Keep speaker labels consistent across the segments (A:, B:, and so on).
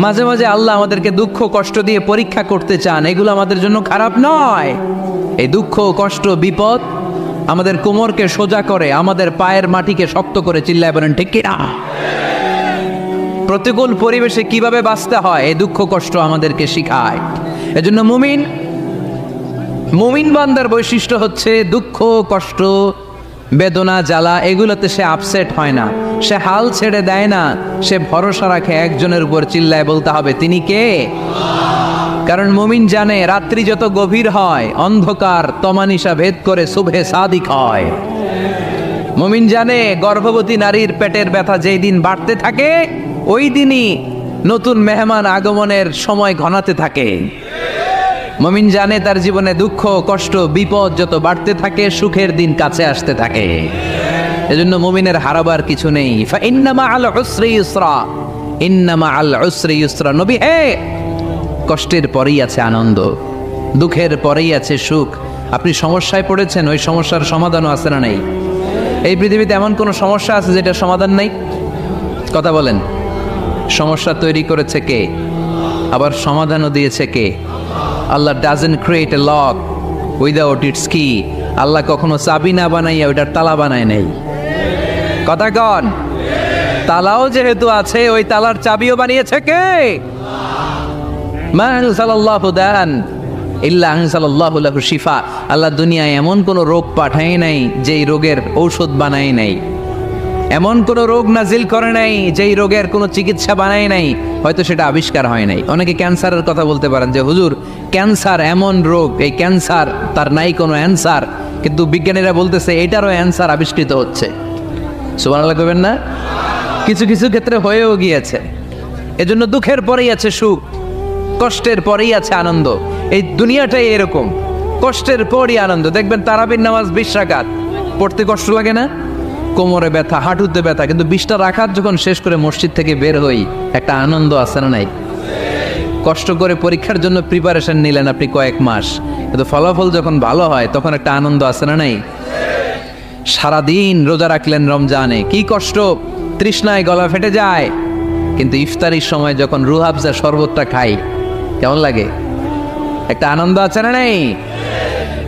A: মাঝে মাঝে আল্লাহ আমাদেরকে দুঃখ কষ্ট দিয়ে পরীক্ষা করতে চান, এগুলো আমাদের জন্য খারাপ নয়। এই দুঃখ কষ্ট বিপদ আমাদের কোমরকে সোজা করে, আমাদের পায়ের মাটিকে শক্ত করে, চিল্লায় বলেন ঠিক কি না? প্রতিকূল পরিবেশে কিভাবে বাঁচতে হয় এই দুঃখ কষ্ট আমাদেরকে শিখায়। এজন্য মুমিন বান্দার বৈশিষ্ট্য হচ্ছে দুঃখ কষ্ট বেদনা জ্বালা এগুলোতে সে আপসেট হয় না, সে হাল ছেড়ে দেয় না, সে ভরসা রাখে একজনের উপর, চিল্লায় বলতে হবে তিনি কে? কারণ মুমিন জানে রাত্রি যত গভীর হয় অন্ধকার তমানিসা ভেদ করে সুবহে সাদিক হয়। মুমিন জানে গর্ভবতী নারীর পেটের ব্যথা যেই দিন বাড়তে থাকে ওই দিনই নতুন মেহমান আগমনের সময় ঘনাতে থাকে। মুমিন জানে তার জীবনে দুঃখ কষ্ট বিপদ যত বাড়তে থাকে সুখের দিন কাছে আসতে থাকে। এজন্য মুমিনের হারাবার কিছু নেই। ইন্না মাআল উসরি ইউসরা, ইন্না মাআল উসরি ইউসরা। নবী হে, কষ্টের পরেই আছে আনন্দ, দুঃখের পরেই আছে সুখ। আপনি সমস্যায় পড়েছেন, ওই সমস্যার সমাধানও আছে না নেই? এই পৃথিবীতে এমন কোন সমস্যা আছে যেটার সমাধান নেই? কথা বলেন। সমস্যা তৈরি করেছে কে? আবার সমাধানও দিয়েছে কে? Allah doesn't create a lock without its key. Allah কখনো চাবি না বানাইয়া ওইটার তালা বানায় নাই। কথা কন। তালাও যেহেতু আছে ওই তালার চাবিও বানিয়েছে কে? মা আনজালাল্লাহু দান ইল্লা আনজালাল্লাহু লাহু শিফা। আল্লাহ দুনিয়ায় এমন কোন রোগ পাঠায় নাই যেই রোগের ঔষধ বানায় নাই, এমন কোন রোগ নাজিল করে নাই যেই রোগের কোনো চিকিৎসা বানায় নাই, হয়তো সেটা আবিষ্কার হয় নাই। অনেকে ক্যান্সারের কথা বলতে পারেন যে হুজুর ক্যান্সার এমন রোগ, এই ক্যান্সার তার নাই কোনো অ্যান্সার, কিন্তু বিজ্ঞানীরা বলতেছে এটারও অ্যান্সার আবিষ্কৃত হচ্ছে। সুবহানাল্লাহ কইবেন না? কিছু কিছু ক্ষেত্রে হয়েও গিয়েছে। এজন্য দুঃখের পরেই আছে সুখ, কষ্টের পরেই আছে আনন্দ। এই দুনিয়াটাই এরকম, কষ্টের পরই আনন্দ। দেখবেন তারাবির নামাজ 20 রাকাত পড়তে কষ্ট লাগে না? কোমরে ব্যথা, হাঁটুতে ব্যথা, কিন্তু 20টা রাকাত যখন শেষ করে মসজিদ থেকে বের হই একটা আনন্দ আছে না নাই? কষ্ট করে পরীক্ষার জন্য প্রিপারেশন নিলেন আপনি কয়েক মাস, কিন্তু ফলাফল যখন ভালো হয় তখন একটা আনন্দ আছে না নাই? সারাদিন রোজা রাখলেন রমজানে, কি কষ্ট, তৃষ্ণায় গলা ফেটে যায়, কিন্তু ইফতারির সময় যখন রুহ আফজা শরবতটা খাই কেমন লাগে? একটা আনন্দ আছে না নাই?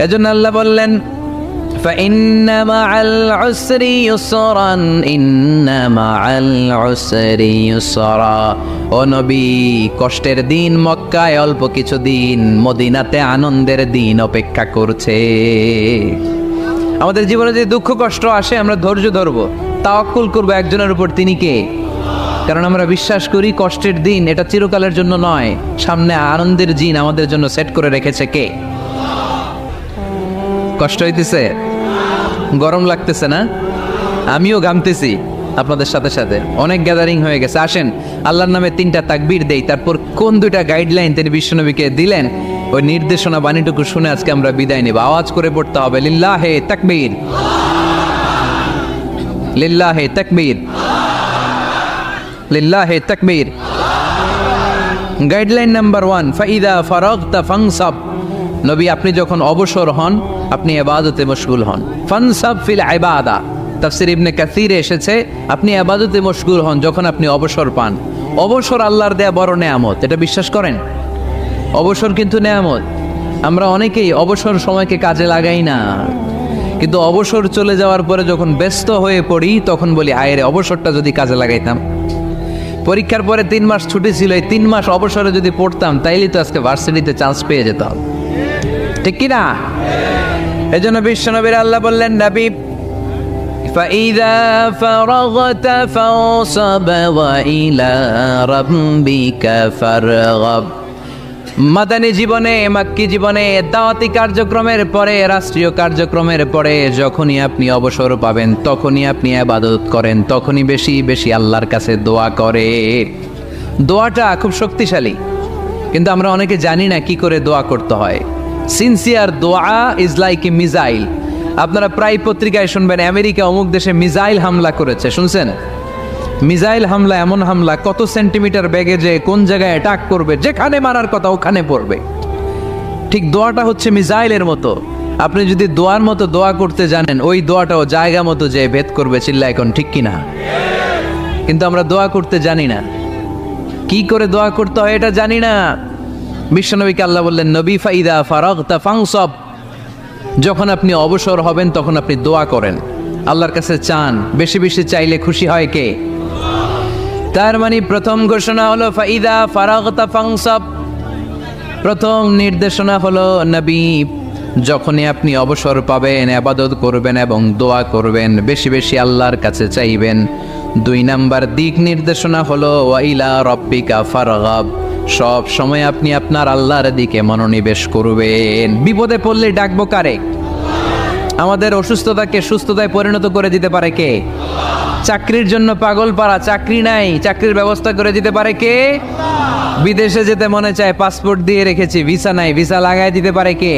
A: এজন্য আল্লাহ বললেন فإن مع العسر يسرا إن مع العسر يسرا। ও নবী, কষ্টের দিন মক্কায় অল্প কিছু দিন, মদিনাতে আনন্দের দিন অপেক্ষা করছে। আমাদের জীবনে যে দুঃখ কষ্ট আসে আমরা ধৈর্য ধরবো, তাওয়াক্কুল করবো একজনের উপর, তিনি কে? কারণ আমরা বিশ্বাস করি কষ্টের দিন এটা চিরকালের জন্য নয়, সামনে আনন্দের দিন আমাদের জন্য সেট করে রেখেছে কে? কষ্ট হইতেছে, গরম লাগতেছে না? আমিও ঘামতেছি আপনাদের সাথে সাথে। অনেক গ্যাদারিং হয়ে গেছে, আসেন আল্লাহর নামে 3টা তাকবীর দেই, তারপর কোন 2টা গাইডলাইন তিনি বিশ্বনবীকে দিলেন ওই নির্দেশনা বাণীটুকু শুনে আজকে আমরা বিদায় নেব। আওয়াজ করে পড়তে হবে লিল্লাহে তাকবীর, লিল্লাহে তাকবীর, লিল্লাহে তাকবীর। গাইডলাইন নাম্বার 1, ফাইদা ফারাগতা ফানসাব। নবী আপনি যখন অবসর হন আপনি ইবাদতে মশগুল হন। ফানসাব ফিল ইবাদা, তাফসীর ইবনে কাসিরে এসেছে আপনি ইবাদতে মশগুল হন যখন আপনি অবসর পান। অবসর আল্লাহর দেয়া বড় নেয়ামত, এটা বিশ্বাস করেন? অবসর কিন্তু নেয়ামত। আমরা অনেকেই অবসর সময়কে কাজে লাগাই না, কিন্তু অবসর চলে যাওয়ার পরে যখন ব্যস্ত হয়ে পড়ি তখন বলি হায় রে, অবসরটা যদি কাজে লাগাইতাম। পরীক্ষার পরে 3 মাস ছুটি ছিল, এই 3 মাস অবসরে যদি পড়তাম তাইলে তো আজকে ভার্সিটিতে চান্স পেয়ে যেতাম, ঠিক কি না? এজন্য বিশ্বনবীর আল্লাহ বললেন নবী ফাইদা ফারাগতা ফানসাব ওয়া ইলা রাব্বিকা ফারগাব। মাদানী জীবনে, মাক্কি জীবনে, দাওয়াতি কার্যক্রমের পরে, রাষ্ট্রীয় কার্যক্রমের পরে যখনই আপনি অবসর পাবেন তখনই আপনি ইবাদত করেন, তখনই বেশি বেশি আল্লাহর কাছে দোয়া করে। দোয়াটা খুব শক্তিশালী, কিন্তু আমরা অনেকে জানি না কি করে দোয়া করতে হয়। সিনসিয়ার দোয়া ইজ লাইক এ মিসাইল। আপনারা প্রায় পত্রিকায় শুনবেন আমেরিকা অমুক দেশে মিসাইল হামলা করেছে, শুনছেন? মিসাইল হামলা এমন হামলা কত সেন্টিমিটার বেগে যে কোন জায়গায় অ্যাটাক করবে, যেখানে মারার কথা ওখানে পড়বে। ঠিক দোয়াটা হচ্ছে মিসাইলের মতো। আপনি যদি দোয়ার মতো দোয়া করতে জানেন ওই দোয়াটাও জায়গা মতো যে ভেদ করবে, চিল্লা এখন ঠিক কিনা? কিন্তু আমরা দোয়া করতে জানি না। কি করে দোয়া করতে হয় এটা জানি না। বিশ্বনবীকে আল্লাহ বললেন, নবী ফাইদা ফারাগতা ফানসব, যখন আপনি অবসর হবেন তখন আপনি দোয়া করেন, আল্লাহর কাছে চান। বেশি বেশি চাইলে খুশি হয় কে? তার মানে প্রথম ঘোষণা হলো ফাইদা ফারাগতা ফানসব, প্রথম নির্দেশনা হলো নবী যখনই আপনি অবসর পাবেন ইবাদত করবেন এবং দোয়া করবেন, বেশি বেশি আল্লাহর কাছে চাইবেন। 2 নাম্বার দিক নির্দেশনা হলো ওয়াইলা রব্বিকা ফারগাব, সব সময় আপনি আপনার আল্লাহর দিকে মনোনিবেশ করবেন। বিপদে পড়লে ডাকবো কারে? আমাদের অসুস্থতাকে সুস্থতায় পরিণত করে দিতে পারে কে? চাকরির জন্য পাগল পারা, চাকরি নাই, চাকরির ব্যবস্থা করে দিতে পারে কে? বিদেশে যেতে মনে চায়, পাসপোর্ট দিয়ে রেখেছি, ভিসা নাই, ভিসা লাগাই দিতে পারে কে?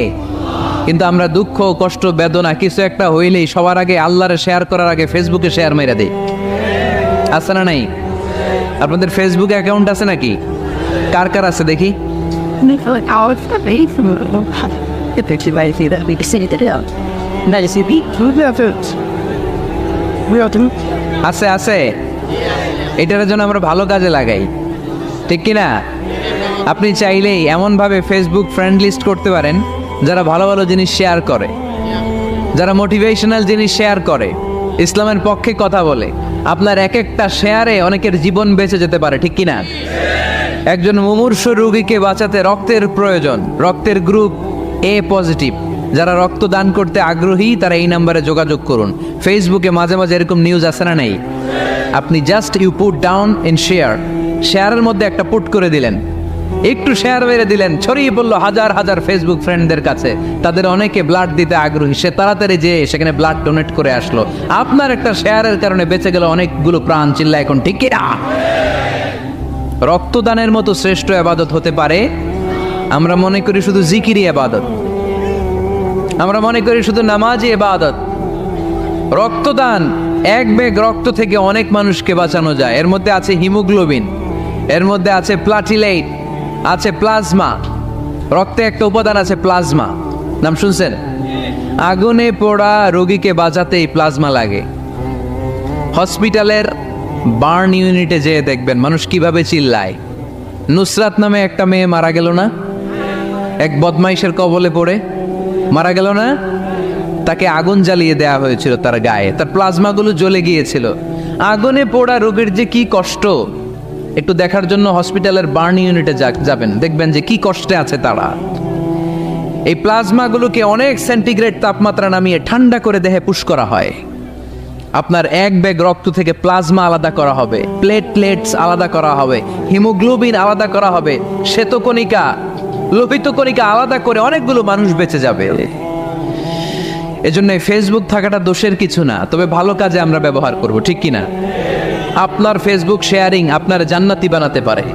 A: কিন্তু আমরা দুঃখ কষ্ট বেদনা কিছু একটা হইলেই সবার আগে আল্লাহরে শেয়ার করার আগে ফেসবুকে শেয়ার মেরে দেই। আছে না নাই? আপনাদের ফেসবুক অ্যাকাউন্ট আছে নাকি? কার কার আছে দেখি? আছে আছে, এটার জন্য আমরা ভালো কাজে লাগাই, ঠিক কিনা? আপনি চাইলেই এমনভাবে ফেসবুক ফ্রেন্ড লিস্ট করতে পারেন যারা ভালো ভালো জিনিস শেয়ার করে, যারা মোটিভেশনাল জিনিস শেয়ার করে, ইসলামের পক্ষে কথা বলে। আপনার এক একটা শেয়ারে অনেকের জীবন বেঁচে যেতে পারে, ঠিক কিনা? একজন মুমূর্ষ রোগীকে বাঁচাতে রক্তের প্রয়োজন, রক্তের গ্রুপ এ পজিটিভ, যারা রক্ত দান করতে আগ্রহী তারা এই নাম্বারে যোগাযোগ করুন। ফেসবুকে মাঝে মাঝে এরকম নিউজ আসে না নাই? আপনি just you put down in share, শেয়ারের মধ্যে একটা পুট করে দিলেন, একটু শেয়ার মেরে দিলেন, ছড়িয়ে পড়লো হাজার হাজার ফেসবুক ফ্রেন্ডদের কাছে। তাদের অনেকে ব্লাড দিতে আগ্রহী, সে তাড়াতাড়ি যেয়ে সেখানে ব্লাড ডোনেট করে আসলো। আপনার একটা শেয়ারের কারণে বেঁচে গেল অনেকগুলো প্রাণ। চিল্লা এখন ঠিক কিনা? রক্তদানের মতো শ্রেষ্ঠ ইবাদত হতে পারে? আমরা মনে করি শুধু জিকিরি ইবাদত, আমরা মনে করি শুধু নামাজি ইবাদত। রক্তদান, এক ব্যাগ রক্ত থেকে অনেক মানুষকে বাঁচানো যায়। এর মধ্যে আছে হিমোগ্লোবিন, এর মধ্যে আছে প্লাটিলেট, আছে প্লাজমা। রক্তে একটা উপাদান আছে প্লাজমা, নাম শুনছেন? আগুনে পোড়া রোগীকে বাঁচাতে এই প্লাজমা লাগে। হসপিটালের বার্ন ইউনিটে যেয়ে দেখবেন মানুষ কিভাবে চিল্লায়। নুসরাত নামে একটা মেয়ে মারা গেল না, এক বদমাইশের কবলে পড়ে মারা গেল না? তাকে আগুন জ্বালিয়ে দেয়া হয়েছিল তার গায়ে, তার প্লাজমাগুলো জ্বলে গিয়েছিল। আগুনে পোড়া রোগীর যে কি কষ্ট, একটু দেখার জন্য হসপিটালের বার্ন ইউনিটে যাবেন, দেখবেন যে কি কষ্টে আছে তারা। এই প্লাজমাগুলোকে অনেক সেন্টিগ্রেড তাপমাত্রা নামিয়ে ঠান্ডা করে দেহে পুশ করা হয়। আপনার এক ব্যাগ রক্ত থেকে প্লাজমা আলাদা করা হবে, প্লেটলেটস আলাদা করা হবে, হিমোগ্লোবিন আলাদা করা হবে, শ্বেতকণিকা, লোহিত কণিকা আলাদা করে অনেকগুলো মানুষ বেঁচে যাবে। এজন্য ফেসবুক থাকাটা দোষের কিছু না, তবে ভালো কাজে আমরা ব্যবহার করব, ঠিক কিনা? আপনার ফেসবুক শেয়ারিং আপনার জান্নাতি বানাতে পারে,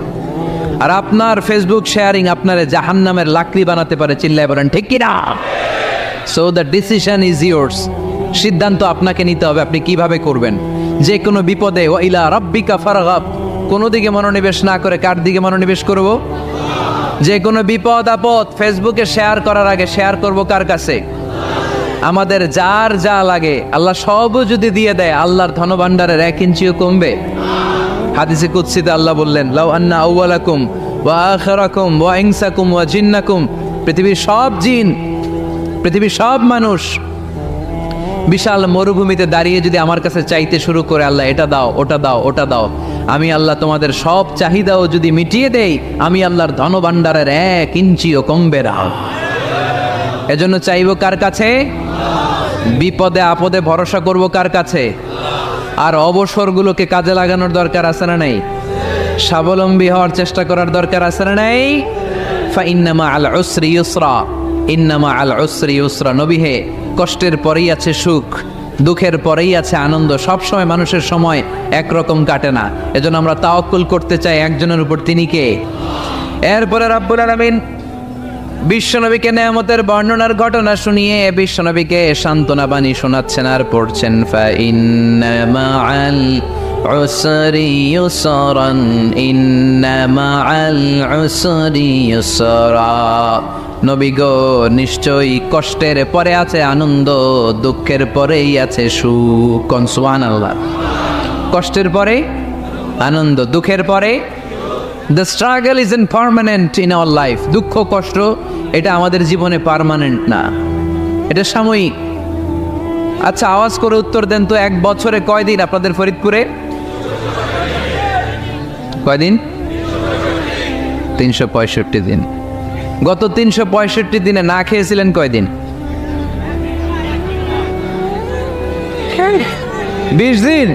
A: আর আপনার ফেসবুক শেয়ারিং আপনার জাহান্নামের লাকড়ি বানাতে পারে। চিল্লায় বলেন ঠিক কিনা? So the decision is yours, সিদ্ধান্ত আপনাকে নিতে হবে আপনি কিভাবে করবেন। যে কোনো বিপদে ওয়াইলা রাব্বিকা ফারগাব, কোনো দিকে মনোনিবেশ না করে কার দিকে মনোনিবেশ করব? যে কোনো বিপদ আপদ ফেসবুকে শেয়ার করার আগে শেয়ার করব কার কাছে? আমাদের যার যা লাগে আল্লাহ সবও যদি দিয়ে দেয়, আল্লাহর ধনভাণ্ডারের 1 ইঞ্চিও কমবে? হাদিসে কুদসিতে আল্লাহ বললেন, লাউ আন্না আউওয়ালাকুম ওয়া আখিরাকুম ওয়া ইনসাকুম ওয়া জিন্নাকুম, পৃথিবীর সব জিন, পৃথিবীর সব মানুষ বিশাল মরুভূমিতে দাঁড়িয়ে যদি আমার কাছে চাইতে শুরু করে, আল্লাহ এটা দাও, ওটা দাও, ওটা দাও, আমি আল্লাহ তোমাদের সব চাহিদাও যদি মিটিয়ে দেই, আমি আল্লাহর ধনভাণ্ডারের 1 ইঞ্চিও কমবে না। এজন্য চাইবো কার কাছে? বিপদে আপদে ভরসা করব কার কাছে? আর অবসরগুলোকে কাজে লাগানোর দরকার আছে না নাই? স্বাবলম্বী হওয়ার চেষ্টা করার দরকার আছে না নাই? ফাইন্না মাআল উসরি ইউসরা, ইন্না মাআল উসরি ইউসরা। নবী হে, কষ্টের পরেই আছে সুখ, দুঃখের পরেই আছে আনন্দ। সব সময় মানুষের সময় একরকম কাটে না। এজন্য আমরা তাওয়াক্কুল করতে চাই একজনের উপর, তিনি কে? এরপরে রাব্বুল আলামিন বিশ্বনবীকে নেয়ামতের বর্ণনার ঘটনা শুনিয়ে বিশ্বনবীকে সান্ত্বনা বাণী শোনাচ্ছেন আর পড়ছেন, ফাইন্না মাআল উসরি ইউসরান, ইন্না মাআল উসরি ইউসরা। নবী গো, নিশ্চয়ই কষ্টের পরে আছে আনন্দ, দুঃখের পরেই আছে সুখ। সুবহানাল্লাহ। কষ্টের পরে আনন্দ, দুঃখের পরে the struggle is permanent in our life. দুঃখ কষ্ট এটা আমাদের জীবনে পার্মানেন্ট না, এটা সাময়িক। আচ্ছা, আওয়াজ করে উত্তর দেন তো, এক বছরে কয়দিন আপনাদের ফরিদপুরে? কয়দিন? 365 দিন। গত 365 দিনে না খেয়েছিলেন কয়দিন? 20 দিন,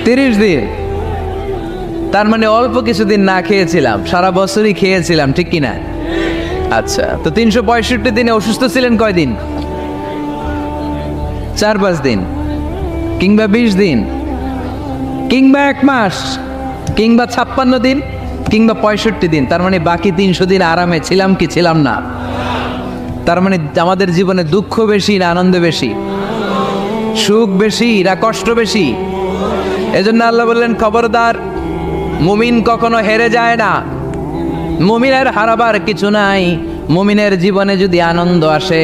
A: 30 দিন। তার মানে অল্প কিছুদিন না খেয়েছিলাম, সারা বছরই খেয়েছিলাম, ঠিক কিনা? আচ্ছা, তো 365 দিনে অসুস্থ ছিলেন কয়দিন? 4-5 দিন, কিংবা 20 দিন, কিংবা 1 মাস, কিংবা 56 দিন, কিংবা 65 দিন। তার মানে বাকি 300 দিন আরামে ছিলাম কি ছিলাম না? তার মানে আমাদের জীবনে দুঃখ বেশি না আনন্দ বেশি? সুখ বেশি না কষ্ট বেশি? এজন্য আল্লাহ বললেন, খবরদার, মুমিন কখনো হেরে যায় না, মুমিনের হারাবার কিছু নাই। মুমিনের জীবনে যদি আনন্দ আসে,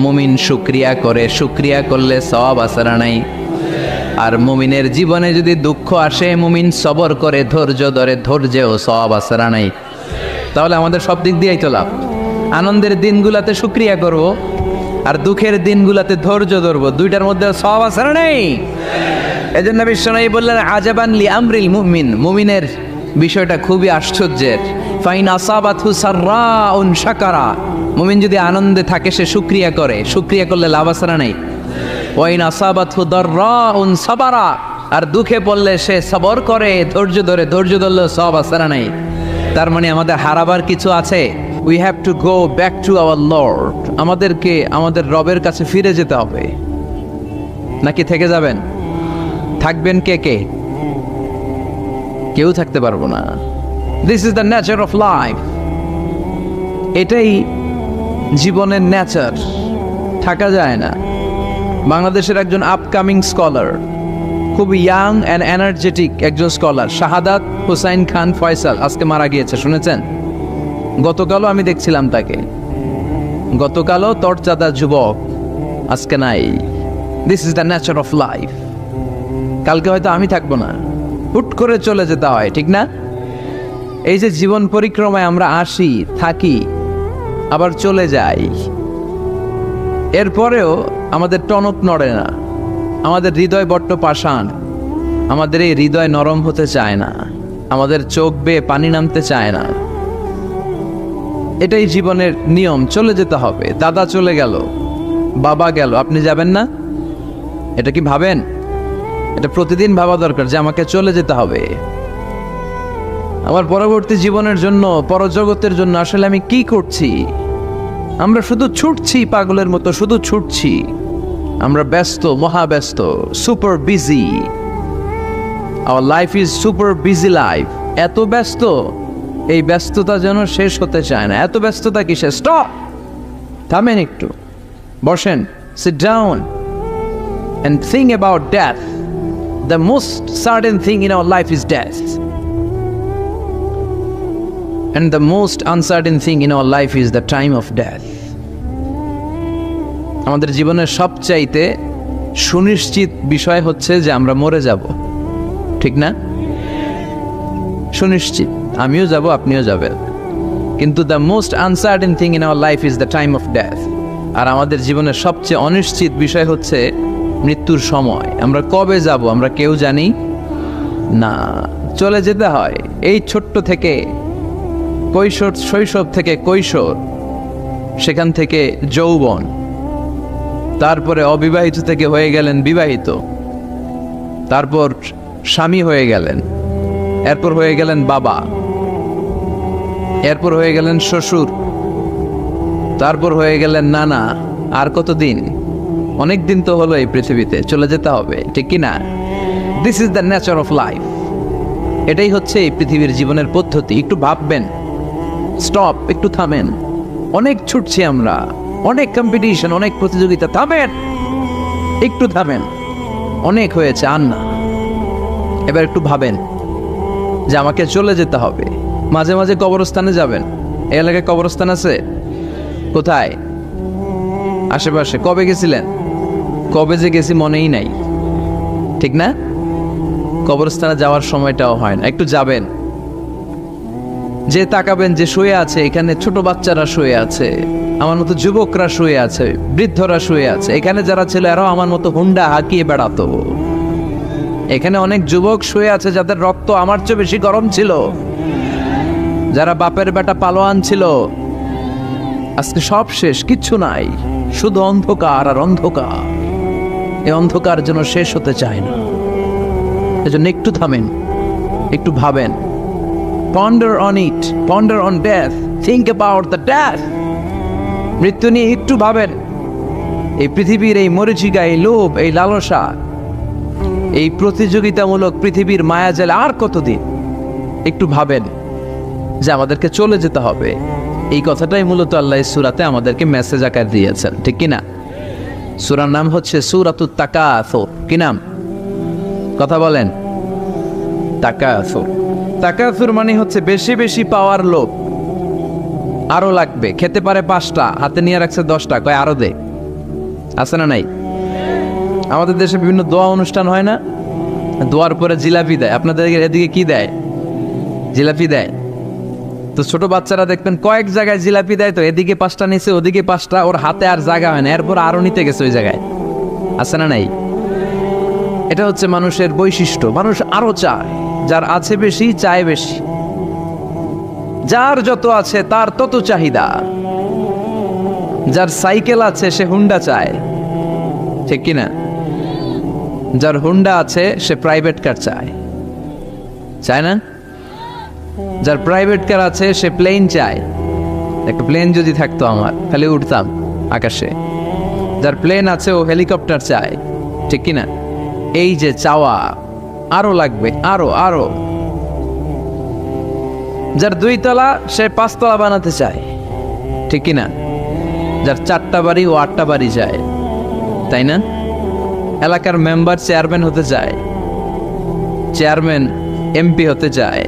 A: মুমিন শুকরিয়া করে, শুকরিয়া করলে সওয়াব আছে না নাই? আর মুমিনের জীবনে যদি দুঃখ আসে, মুমিন সবর করে, ধৈর্য ধরে, ধৈর্যেও সওয়াব আছে না নাই? তাহলে আমাদের সব দিক দিয়েই তো লাভ। আনন্দের দিনগুলাতে শুকরিয়া করব, আর দুঃখের দিনগুলাতে ধৈর্য ধরবো, দুইটার মধ্যে সওয়াব আছে না নাই? এজন্য বিশ্বনবী বললেন, আজাবান লি আমরিল মুমিন, মুমিনের বিষয়টা খুবই আশ্চর্যের। ফাইন আসাবাতহু সাররাউন শাকারা, মুমিন যদি আনন্দে থাকে সে শুকরিয়া করে, শুকরিয়া করলে লাভ আছে না নাই? ওয়াইন আসাবাতহু দাররাউন সাবারা, আর দুঃখে পড়লে সে সবর করে, ধৈর্য ধরে, ধৈর্য ধরলে সওয়াব আছে না নাই? তার মানে আমাদের হারাবার কিছু আছে। We have to go back to our Lord. আমাদেরকে আমাদের রবের কাছে ফিরে যেতে হবে। নাকি থেকে যাবেন? থাকবেন কে কে? কেউ থাকতে পারবো না। This is the nature of life. এটাই জীবনের নেচার, থাকা যায় না। বাংলাদেশের একজন আপকামিং স্কলার, খুব ইয়াং অ্যান্ড এনার্জেটিক একজন স্কলার, শাহাদাত হুসাইন খান ফয়সাল, আজকে মারা গিয়েছে, শুনেছেন? গতকালও আমি দেখছিলাম তাকে, গতকালও তরচাদা যুবক, আজকে নাই। This is the nature of life. কালকে হয়তো আমি থাকবো না, হুট করে চলে যেতে হয়, ঠিক না? এই যে জীবন পরিক্রমায় আমরা আসি, থাকি, আবার চলে যাই, এরপরেও আমাদের টনক নড়ে না, আমাদের হৃদয় বড্ড পাষাণ, আমাদের এই হৃদয় নরম হতে চায় না, আমাদের চোখ বেয়ে পানি নামতে চায় না। এটাই জীবনের নিয়ম, চলে যেতে হবে। দাদা চলে গেল, বাবা গেল, আপনি যাবেন না? এটা কি ভাবেন? এটা প্রতিদিন ভাবা দরকার যে আমাকে চলে যেতে হবে। আমার পরবর্তী জীবনের জন্য, পরজগতের জন্য আসলে আমি কি করছি? আমরা শুধু ছুটছি, পাগলের মতো শুধু ছুটছি। আমরা ব্যস্ত, মহাব্যস্ত, super busy. Our life is super busy life. এত ব্যস্ত, এই ব্যস্ততা যেন শেষ হতে চায় না। এত ব্যস্ততা কিসে? স্টপ, থামেন একটু, বসেন, sit down and think about death. The most certain thing in our life is death, and the most uncertain thing in our life is the time of death. আমাদের জীবনের সবচাইতে সুনিশ্চিত বিষয় হচ্ছে যে আমরা মরে যাব, ঠিক না? সুনিশ্চিত, আমিও যাব, আপনিও যাবেন। কিন্তু the most uncertain thing in our life is the time of death. আর আমাদের জীবনের সবচেয়ে অনিশ্চিত বিষয় হচ্ছে মৃত্যুর সময়। আমরা কবে যাব আমরা কেউ জানি না। চলে যেতে হয় এই ছোট্ট থেকে, কৈশোর, শৈশব থেকে কৈশোর, সেখান থেকে যৌবন, তারপরে অবিবাহিত থেকে হয়ে গেলেন বিবাহিত, তারপর স্বামী হয়ে গেলেন, এরপর হয়ে গেলেন বাবা, এরপর হয়ে গেলেন শ্বশুর, তারপর হয়ে গেলেন নানা। আর কতদিন? অনেক দিন তো হলো এই পৃথিবীতে, চলে যেতে হবে, ঠিক কি না? This is the nature of life. এটাই হচ্ছে এই পৃথিবীর জীবনের পদ্ধতি। একটু ভাববেন, স্টপ, একটু থামেন। অনেক ছুটছি আমরা, অনেক কম্পিটিশন, অনেক প্রতিযোগিতা, থামেন, একটু থামেন। অনেক হয়েছে, আর না। এবার একটু ভাবেন যে আমাকে চলে যেতে হবে। মাঝে মাঝে কবরস্থানে যাবেন। এই এলাকায় কবরস্থান আছে? কোথায়? আশেপাশে। কবে গেছিলেন? কবে যে গেছি মনেই নাই, ঠিক না? কবরস্থানে যাওয়ার সময়টাও হয় না। একটু যাবেন, যে তাকাবেন যে শুয়ে আছে, এখানে ছোট বাচ্চারা শুয়ে আছে, আমার মতো যুবকরা শুয়ে আছে, বৃদ্ধরা শুয়ে আছে। এখানে যারা ছিল এরাও আমার মতো হুন্ডা হাঁকিয়ে বেড়াতো। এখানে অনেক যুবক শুয়ে আছে যাদের রক্ত আমার চেয়ে বেশি গরম ছিল, যারা বাপের বেটা পালোয়ান ছিল। আজকে সব শেষ, কিচ্ছু নাই, শুধু অন্ধকার আর অন্ধকার। এই অন্ধকার যেন শেষ হতে চায় না। এজন্য একটু থামেন, একটু ভাবেন। Ponder on it, ponder on death, think about the death. মৃত্যু নিয়ে একটু ভাবেন। এই পৃথিবীর এই মরীচিকা, এই লোভ, এই লালসা, এই প্রতিযোগিতামূলক পৃথিবীর মায়াজালে আর কতদিন? একটু ভাবেন যে আমাদেরকে চলে যেতে হবে। এই কথাটাই মূলত আল্লাহ সূরাতে আমাদেরকে মেসেজ আকার দিয়েছেন, ঠিক কিনা? সূরার নাম হচ্ছে সূরাতুত তাকাসুর। কি নাম? কথা বলেন। তাকাসুর। তাকাসুর মানে হচ্ছে বেশি বেশি পাওয়ার লোভ। আরো লাগবে, খেতে পারে 5টা, হাতে নিয়ে রাখছে 10টা, কয় আরো দে। আছে না নাই? আমাদের দেশে বিভিন্ন দোয়া অনুষ্ঠান হয় না? দোয়ার পরে জিলাপি দেয়। আপনাদের এদিকে কি দেয়? জিলাপি দেয়। তো ছোট বাচ্চারা দেখবেন কয়েক জায়গায় জিলাপি দেয়, তো এদিকে 5টা নিচে, ওদিকে 5টা, ওর হাতে আর জায়গা হয় না, এরপর আরো নিতে গেছে ওই জায়গায়। আছে না নাই? এটা হচ্ছে মানুষের বৈশিষ্ট্য। মানুষ আরো চায়, যার আছে বেশি চায় বেশি। যার যত আছে তার তত চাহিদা। যার সাইকেল আছে সে হুন্ডা চায়, ঠিক কিনা? যার হুন্ডা আছে সে প্রাইভেট কার চায়, চায় না? যার প্রাইভেট কার আছে সে প্লেন চায়। একটা প্লেন যদি থাকতো আমার, খালি উঠতাম আকাশে। যার প্লেন আছে ও হেলিকপ্টার চায়, ঠিক কিনা? এই যে চাওয়া, আরো লাগবে, আরো আরো। যার 2 তলা সে 5 তলা বানাতে চায়, ঠিক কিনা? যার 4টা বাড়ি ও 8টা বাড়ি চায়, তাই না? এলাকার মেম্বার চেয়ারম্যান হতে চায়, চেয়ারম্যান এমপি হতে চায়,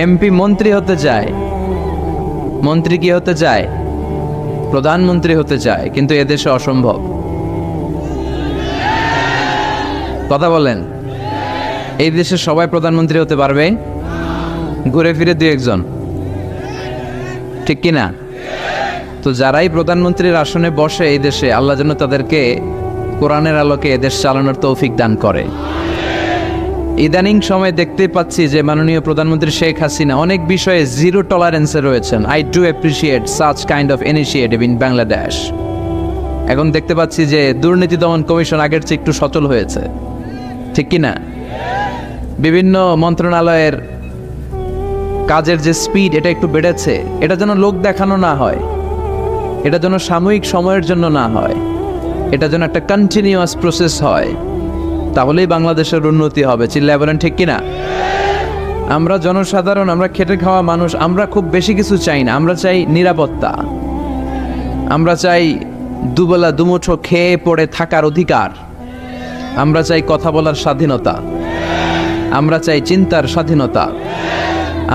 A: এমপি মন্ত্রী হতে চায়, মন্ত্রী কি হতে চায়? প্রধানমন্ত্রী হতে চায়। কিন্তু এদেশে অসম্ভব। কথা বলেন। এই দেশে সবাই প্রধানমন্ত্রী হতে পারবে? ঘুরে ফিরে 2-1 জন, ঠিক কিনা? তো যারাই প্রধানমন্ত্রীর আসনে বসে এই দেশে, আল্লাহ যেন তাদেরকে কোরআনের আলোকে এদেশ চালানোর তৌফিক দান করে। ইদানিং সময় দেখতে পাচ্ছি যে মাননীয় প্রধানমন্ত্রী শেখ হাসিনা অনেক বিষয়ে জিরো টলারেন্সে রয়েছেন। I do appreciate such kind of initiative in Bangladesh. এখন দেখতে পাচ্ছি যে দুর্নীতি দমন কমিশন আগের চেয়ে একটু সচল হয়েছে, ঠিক কিনা? বিভিন্ন মন্ত্রণালয়ের কাজের যে স্পিড, এটা একটু বেড়েছে। এটা যেন লোক দেখানো না হয়, এটা যেন সাময়িক সময়ের জন্য না হয়, এটা যেন একটা কন্টিনিউয়াস প্রসেস হয়। তাহলেই বাংলাদেশের উন্নতি হবে। চিল্লায় বলেন, ঠিক কিনা? আমরা জনসাধারণ, আমরা খেটে খাওয়া মানুষ, আমরা খুব বেশি কিছু চাই না। আমরা চাই নিরাপত্তা, আমরা চাই দুবেলা দুমুঠো খেয়ে পড়ে থাকার অধিকার, আমরা চাই কথা বলার স্বাধীনতা, আমরা চাই চিন্তার স্বাধীনতা,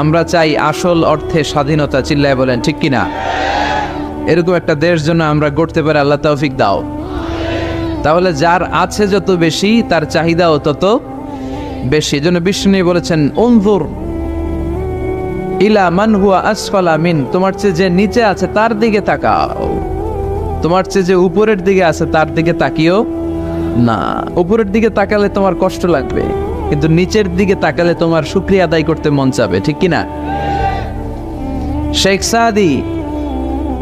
A: আমরা চাই আসল অর্থে স্বাধীনতা। চিল্লায় বলেন, ঠিক কিনা? এরকম একটা দেশ যেন আমরা গড়তে পারি, আল্লাহ তৌফিক দাও। তাহলে যার আছে যত বেশি, তার চাহিদাও তত বেশি। এজন্য বিষ্ণু বলেছেন, উনজুর ইলা মান হুয়া আসফালা মিন, তোমার চেয়ে যে নিচে আছে তার দিকে তাকাও, তোমার চেয়ে যে উপরের দিকে আছে তার দিকে তাকিও না। উপরের দিকে তাকালে তোমার কষ্ট লাগবে, কিন্তু নিচের দিকে তাকালে তোমার শুকরিয়া আদায় করতে মন চাবে, ঠিক কিনা? শেখ সাদি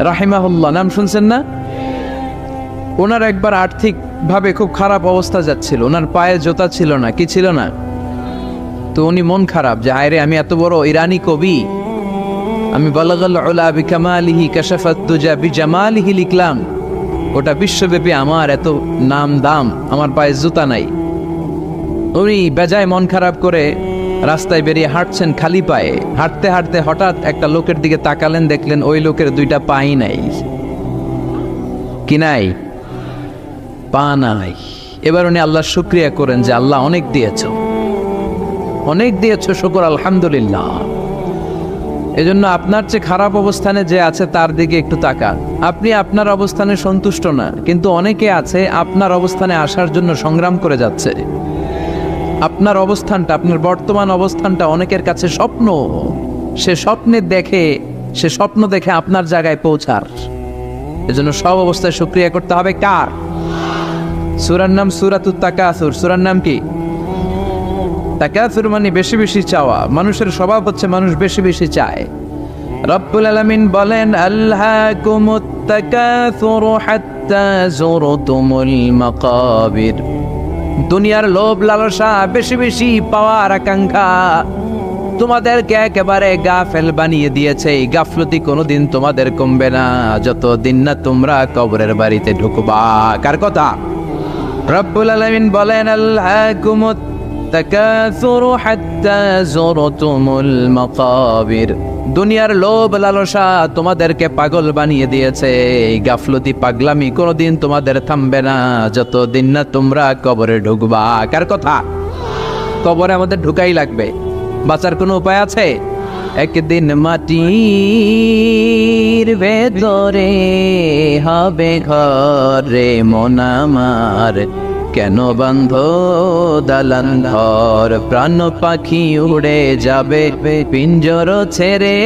A: রাহিমাহুল্লাহ, নাম শুনছেন না? ওনার একবার আর্থিক ভাবে খুব খারাপ অবস্থা যাচ্ছিল, ওনার পায়ে জোতা ছিল না, কি ছিল না। তো উনি মন খারাপ যে হায়রে, আমি এত বড় ইরানি কবি, আমি বালাগাল উলা বিকামালিহি কাশাফাত দুজা বিজামালিহি লিখলাম, ওটা বিশ্বব্যাপী আমার এত নাম দাম, আমার পায়ে জুতা নাই। উনি বেজায় মন খারাপ করে রাস্তায় বেরিয়ে হাঁটছেন খালি পায়ে। হাঁটতে হাঁটতে হঠাৎ একটা লোকের দিকে তাকালেন, দেখলেন ওই লোকের 2টা পাই নাই। কি নাই? পা নাই। এবার উনি আল্লাহর শুকরিয়া করেন যে আল্লাহ অনেক দিয়েছ, অনেক দিয়েছ, শুকর আলহামদুলিল্লাহ। এজন্য আপনার চেয়ে খারাপ অবস্থানে যে আছে তার দিকে একটু তাকান। আপনি আপনার অবস্থানে সন্তুষ্ট না, কিন্তু অনেকে আছে আপনার অবস্থানে আসার জন্য সংগ্রাম করে যাচ্ছে। আপনার অবস্থানটা, আপনার বর্তমান অবস্থানটা অনেকের কাছে স্বপ্ন, সে স্বপ্ন দেখে আপনার জায়গায় পৌঁছার। এজন্য সব অবস্থায় শুকরিয়া করতে হবে কার? সূরার নাম সূরাতুত তাকাসুর। সূরার নাম কি? তাকাসুর মানে বেশি বেশি চাওয়া। মানুষের স্বভাব হচ্ছে মানুষ বেশি বেশি চায়। রব্বুল আলামিন বলেন, আল্হাকুমুত তাকাসুর হাত্তা যুরতুমুল মাকাবির। দুনিয়ার লোভ লালসা, বেশি বেশি পাওয়ার আকাঙ্ক্ষা তোমাদেরকে একেবারে গাফেল বানিয়ে দিয়েছে। এই গাফলতি কোনোদিন তোমাদের কমবে না যতদিন না তোমরা কবরের বাড়িতে ঢুকবা। কার কথা? রব্বুল আলামিন বলেন, আল্হাকুমুত তাকাসুর হাত্তা যুরতুমুল মাকাবির। দুনিয়ার লোভ লালসা তোমাদেরকে পাগল বানিয়ে দিয়েছে। এই গাফলতি পাগলামি কোনোদিন তোমাদের থামবে না যতদিন না তোমরা কবরে ঢুকবা। কার কথা? কবরে আমাদের ঢুকাই লাগবে, বাঁচার কোনো উপায় আছে? একদিন মাটির ভেতরে হবে ঘরে মন আমার, কেন বান্ধ দালান ঘর? প্রাণ পাখি উড়ে যাবে পিঞ্জর ছেড়ে,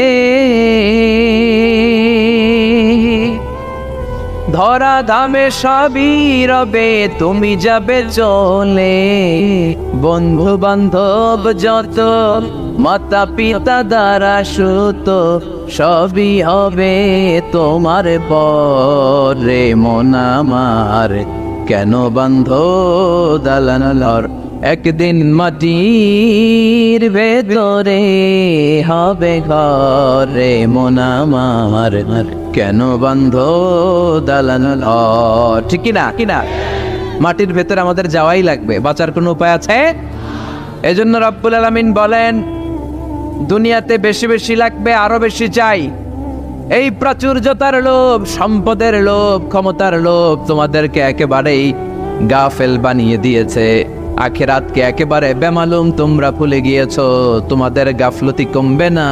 A: ধরা ধামে সবই রবে তুমি যাবে চলে। বন্ধু বান্ধব যত, মাতা পিতা দ্বারা সুত, সবই হবে তোমার পরে মন আমার, কেন বান্ধ দালান ঘর? একদিন মাটির ভেতরে হবে ঘরে মন আমার, কেন বান্ধ দালান ঘর? ঠিক কিনা? কিনা? মাটির ভেতরে আমাদের যাওয়াই লাগবে, বাঁচার কোনো উপায় আছে? এজন্য রব্বুল আলামিন বলেন, দুনিয়াতে বেশি বেশি লাগবে, আরো বেশি চাই। এই প্রাচুর্যতার লোভ, সম্পদের লোভ, ক্ষমতার লোভ তোমাদেরকে একেবারেই গাফেল বানিয়ে দিয়েছে। আখিরাতকে একেবারে বেমালুম তোমরা ভুলে গিয়েছো। তোমাদের গাফলতি কমবে না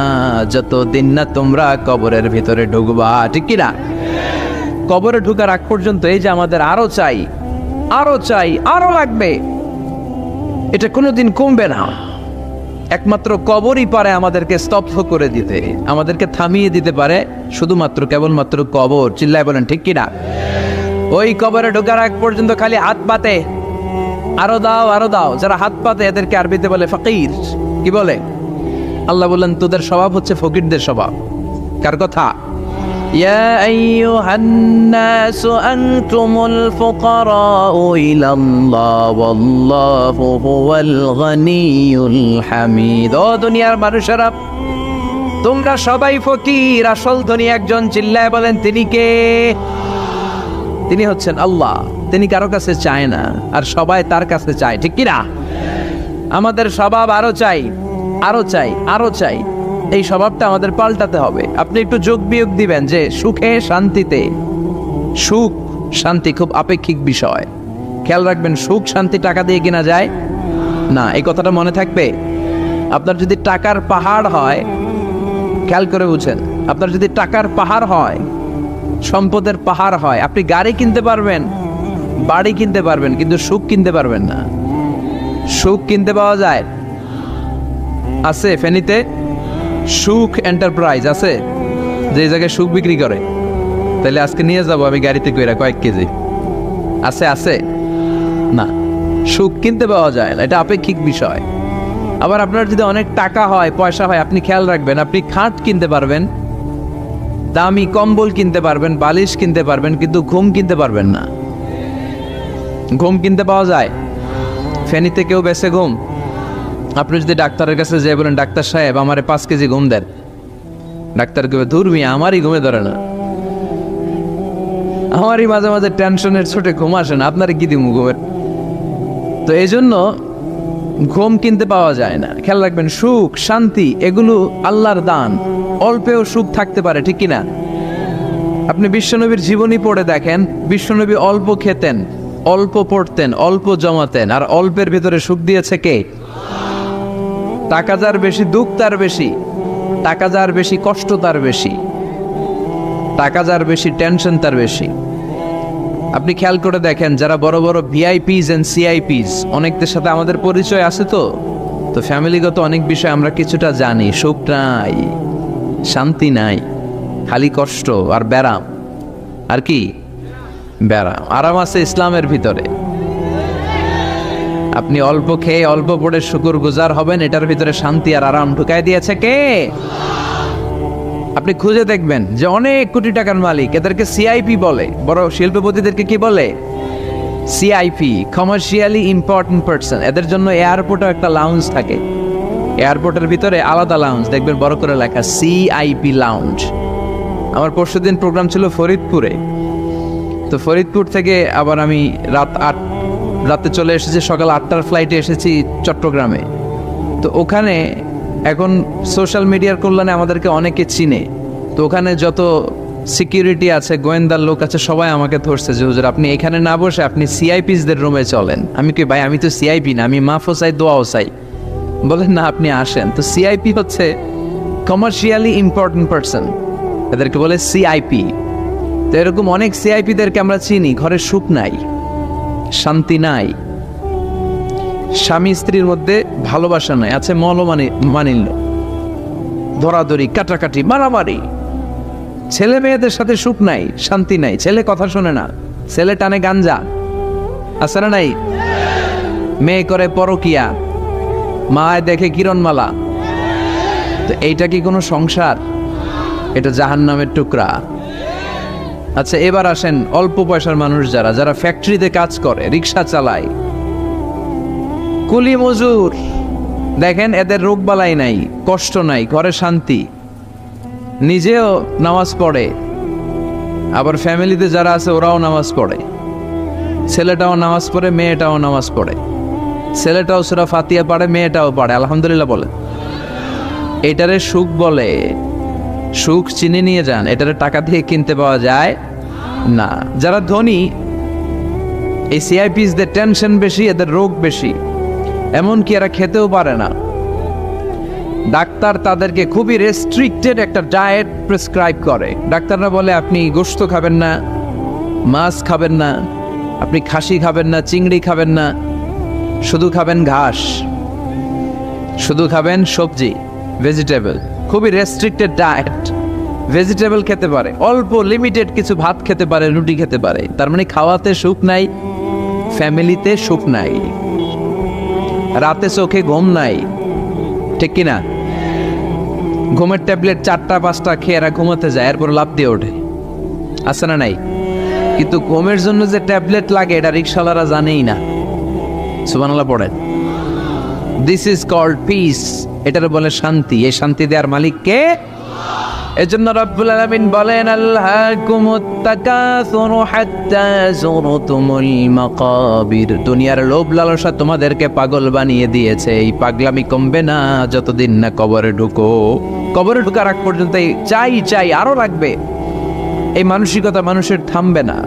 A: যতদিন না তোমরা কবরের ভিতরে ঢুকবা। ঠিক কিনা? কবরে ঢুকার আগ পর্যন্ত এই যে আমাদের আরো চাই, আরো চাই, আরো লাগবে, এটা কোনোদিন কমবে না। একমাত্র কবরই পারে আমাদেরকে স্তব্ধ করে দিতে, আমাদেরকে থামিয়ে দিতে পারে শুধুমাত্র কেবলমাত্র কবর। চিল্লায় বলেন ঠিক কিনা? ওই কবরে ঢোকার আগ পর্যন্ত খালি হাত পাতে, আরো দাও, আরো দাও। যারা হাত পাতে এদেরকে আরবিতে বলে ফকির। কি বলে? আল্লাহ বললেন, তোদের স্বভাব হচ্ছে ফকিরদের স্বভাব। কার কথা? ইয়া আইয়ুহান নাসু আনতুমুল ফুকারাউ ইলাল্লাহ ওয়াল্লাহু হুয়াল গনিয়ুল হামিদ। ও দুনিয়ার মানুষেরা, তোমরা সবাই ফকির, আসল ধনী একজন। চিল্লায় বলেন তিনি কে? তিনি হচ্ছেন আল্লাহ। তিনি কারো কাছে চায় না, আর সবাই তার কাছে চায়। ঠিক কিনা? আমাদের স্বভাব আরো চাই, আরো চাই, আরো চাই। এই স্বভাবটা আমাদের পাল্টাতে হবে। আপনি একটু যোগ বিয়োগ দিবেন যে সুখে শান্তিতে, সুখ শান্তি খুব আপেক্ষিক বিষয়। খেয়াল রাখবেন, সুখ শান্তি টাকা দিয়ে কিনা যায় না। এই কথাটা মনে থাকবে। আপনার যদি টাকার পাহাড় হয়, খেয়াল করে বুঝেন, আপনার যদি টাকার পাহাড় হয়, সম্পদের পাহাড় হয়, আপনি গাড়ি কিনতে পারবেন, বাড়ি কিনতে পারবেন, কিন্তু সুখ কিনতে পারবেন না। সুখ কিনতে পাওয়া যায়? আছে ফেনীতে সুখ এন্টারপ্রাইজ আছে, যে জায়গায় সুখ বিক্রি করে। তাহলে আজকে নিয়ে যাব আমি গাড়িতে কইরা কয়েক কেজি। আছে? আছে না। সুখ কিনতে পাওয়া যায় না, এটা আপেক্ষিক বিষয়। আবার আপনার যদি অনেক টাকা হয়, পয়সা হয়, আপনি খেয়াল রাখবেন, আপনি খাট কিনতে পারবেন, দামি কম্বল কিনতে পারবেন, বালিশ কিনতে পারবেন, কিন্তু ঘুম কিনতে পারবেন না। ঘুম কিনতে পাওয়া যায়? ফেনীতে কেউ বেছে ঘুম? আপনি যদি ডাক্তারের কাছে যেয়ে বলেন, ডাক্তার সাহেব আমারে 5 কেজি ঘুম দেন, ডাক্তার কবে, ধুর মিয়া আমারই ঘুমে ধরে না, আমারই মাঝে মাঝে টেনশনের ছোটে ঘুম আসে না, আপনারে কি দিমু ঘুমের? তো এই জন্য ঘুম কিনতে পাওয়া যায় না। খেয়াল রাখবেন, সুখ শান্তি এগুলো আল্লাহর দান। অল্পেও সুখ থাকতে পারে। ঠিক কিনা? আপনি বিশ্বনবীর জীবনী পড়ে দেখেন, বিশ্বনবী অল্প খেতেন, অল্প পড়তেন, অল্প জমাতেন, আর অল্পের ভিতরে সুখ দিয়েছে কে? টাকা যার বেশি, দুঃখ তার বেশি। টাকা যার বেশি, কষ্ট তার বেশি। টাকা যার বেশি, টেনশন তার বেশি। আপনি খেয়াল করে দেখেন, যারা বড় বড় ভিআইপিস এন্ড সিআইপিস, অনেকদের সাথে আমাদের পরিচয় আছে তো, তো ফ্যামিলিগত অনেক বিষয় আমরা কিছুটা জানি, সুখ নাই, শান্তি নাই, খালি কষ্ট আর ব্যারাম। আর কি ব্যারাম? আরাম আছে ইসলামের ভিতরে। আপনি অল্প খেয়ে অল্প পড়ে শুকর গুজার হবেন, এটার ভিতরে শান্তি আর আরাম ঢুকাই দিয়েছে কে? আপনি খুঁজে দেখবেন যে অনেক কোটি টাকার মালিক, এদেরকে সিআইপি বলে। বড় শিল্পপতিদেরকে কি বলে? CIP, commercially important person. এদের জন্য এয়ারপোর্টে একটা লাউঞ্জ থাকে, এয়ারপোর্টের ভিতরে আলাদা লাউঞ্জ, দেখবেন বড় করে লেখা সিআইপি লাউঞ্জ। আমার পরশুদিন প্রোগ্রাম ছিল ফরিদপুরে, তো ফরিদপুর থেকে আবার আমি রাতে চলে এসেছি, সকাল 8টার ফ্লাইটে এসেছি চট্টগ্রামে। তো ওখানে এখন সোশ্যাল মিডিয়ার কল্যাণে আমাদেরকে অনেকে চিনে, তো ওখানে যত সিকিউরিটি আছে, গোয়েন্দার লোক আছে, সবাই আমাকে ধরছে যে হুজুর আপনি এখানে না বসে আপনি সিআইপিসদের রুমে চলেন। আমি কি ভাই, আমি তো সিআইপি না, আমি মাফও চাই দোয়াও চাই। বলেন না আপনি আসেন। তো সিআইপি হচ্ছে কমার্শিয়ালি ইম্পর্টেন্ট পারসন, এদেরকে বলে সিআইপি। তো এরকম অনেক সিআইপিদেরকে আমরা চিনি, ঘরে সুখ নাই, শান্তি নাই, স্বামী স্ত্রীর মধ্যে ভালোবাসা নাই, আছে মানিল্য, ধরাধরি, কাটাকাটি, মারামারি। ছেলে মেয়েদের সাথে সুখ নাই, শান্তি নাই, ছেলে কথা শোনে না, ছেলে টানে গাঞ্জা, আছে না নাই? মেয়ে করে পরকিয়া, মায় দেখে কিরণমালা। তো এইটা কি কোনো সংসার? এটা জাহান্নামের টুকরা। আচ্ছা এবার আসেন অল্প পয়সার মানুষ যারা ফ্যাক্টরিতে কাজ করে, রিক্সা চালায়, কুলি মজুর, দেখেন এদের রোগবালাই নাই, কষ্ট নাই, ঘরে শান্তি, নিজেও নামাজ পড়ে, আবার ফ্যামিলিতে যারা আছে ওরাও নামাজ পড়ে, ছেলেটাও নামাজ পড়ে, মেয়েটাও নামাজ পড়ে, ছেলেটাও সূরা ফাতিহা পড়ে, মেয়েটাও পড়ে, আলহামদুলিল্লাহ বলে। এটারে সুখ বলে। সুখ চিনে নিয়ে যান, এটারে টাকা দিয়ে কিনতে পাওয়া যায় না। যারা ধনী, এই সিআইপিসদের টেনশন বেশি, এদের রোগ বেশি, এমনকি এরা খেতেও পারে না। ডাক্তার তাদেরকে খুবই রেস্ট্রিক্টেড একটা ডায়েট প্রেসক্রাইব করে। ডাক্তাররা বলে আপনি গোশত খাবেন না, মাছ খাবেন না, আপনি খাসি খাবেন না, চিংড়ি খাবেন না, শুধু খাবেন ঘাস, শুধু খাবেন সবজি, ভেজিটেবল। খুবই রেস্ট্রিক্টেড ডায়েট। ভেজিটেবল খেতে পারে, অল্প লিমিটেড কিছু ভাত খেতে পারে, রুটি খেতে পারে। তার মানে খাওয়াতে সুখ নাই, ফ্যামিলিতে সুখ নাই, রাতে চোখে ঘুম নাই, ঠিক কিনা? ঘুমের ট্যাবলেট 4টা-5টা খেয়ে এরা ঘুমাতে যায়, এরপর লাফ দিয়ে ওঠে, আছে না নাই? কিন্তু ঘুমের জন্য যে ট্যাবলেট লাগে এটা রিক্সাওয়ালারা জানেই না। সুবহানাল্লাহ পড়েন। দিস ইজ কল্ড পিস, এটার বলে শান্তি। এই শান্তি দেওয়ার মালিক কে? এজন্য রব্বুল আলামিন বলেন আল্লাহকুমুত তাকাসুরু হাত্তা যুরতুমুল মাকাবির। দুনিয়ার লোভ লালসা তোমাদেরকে পাগল বানিয়ে দিয়েছে। এই পাগলামি কমবে না যতদিন না কবরে ঢুকো। কবরে ঢোকার আগ পর্যন্ত চাই আরো লাগবে। এই মানসিকতা মানুষের থামবে না।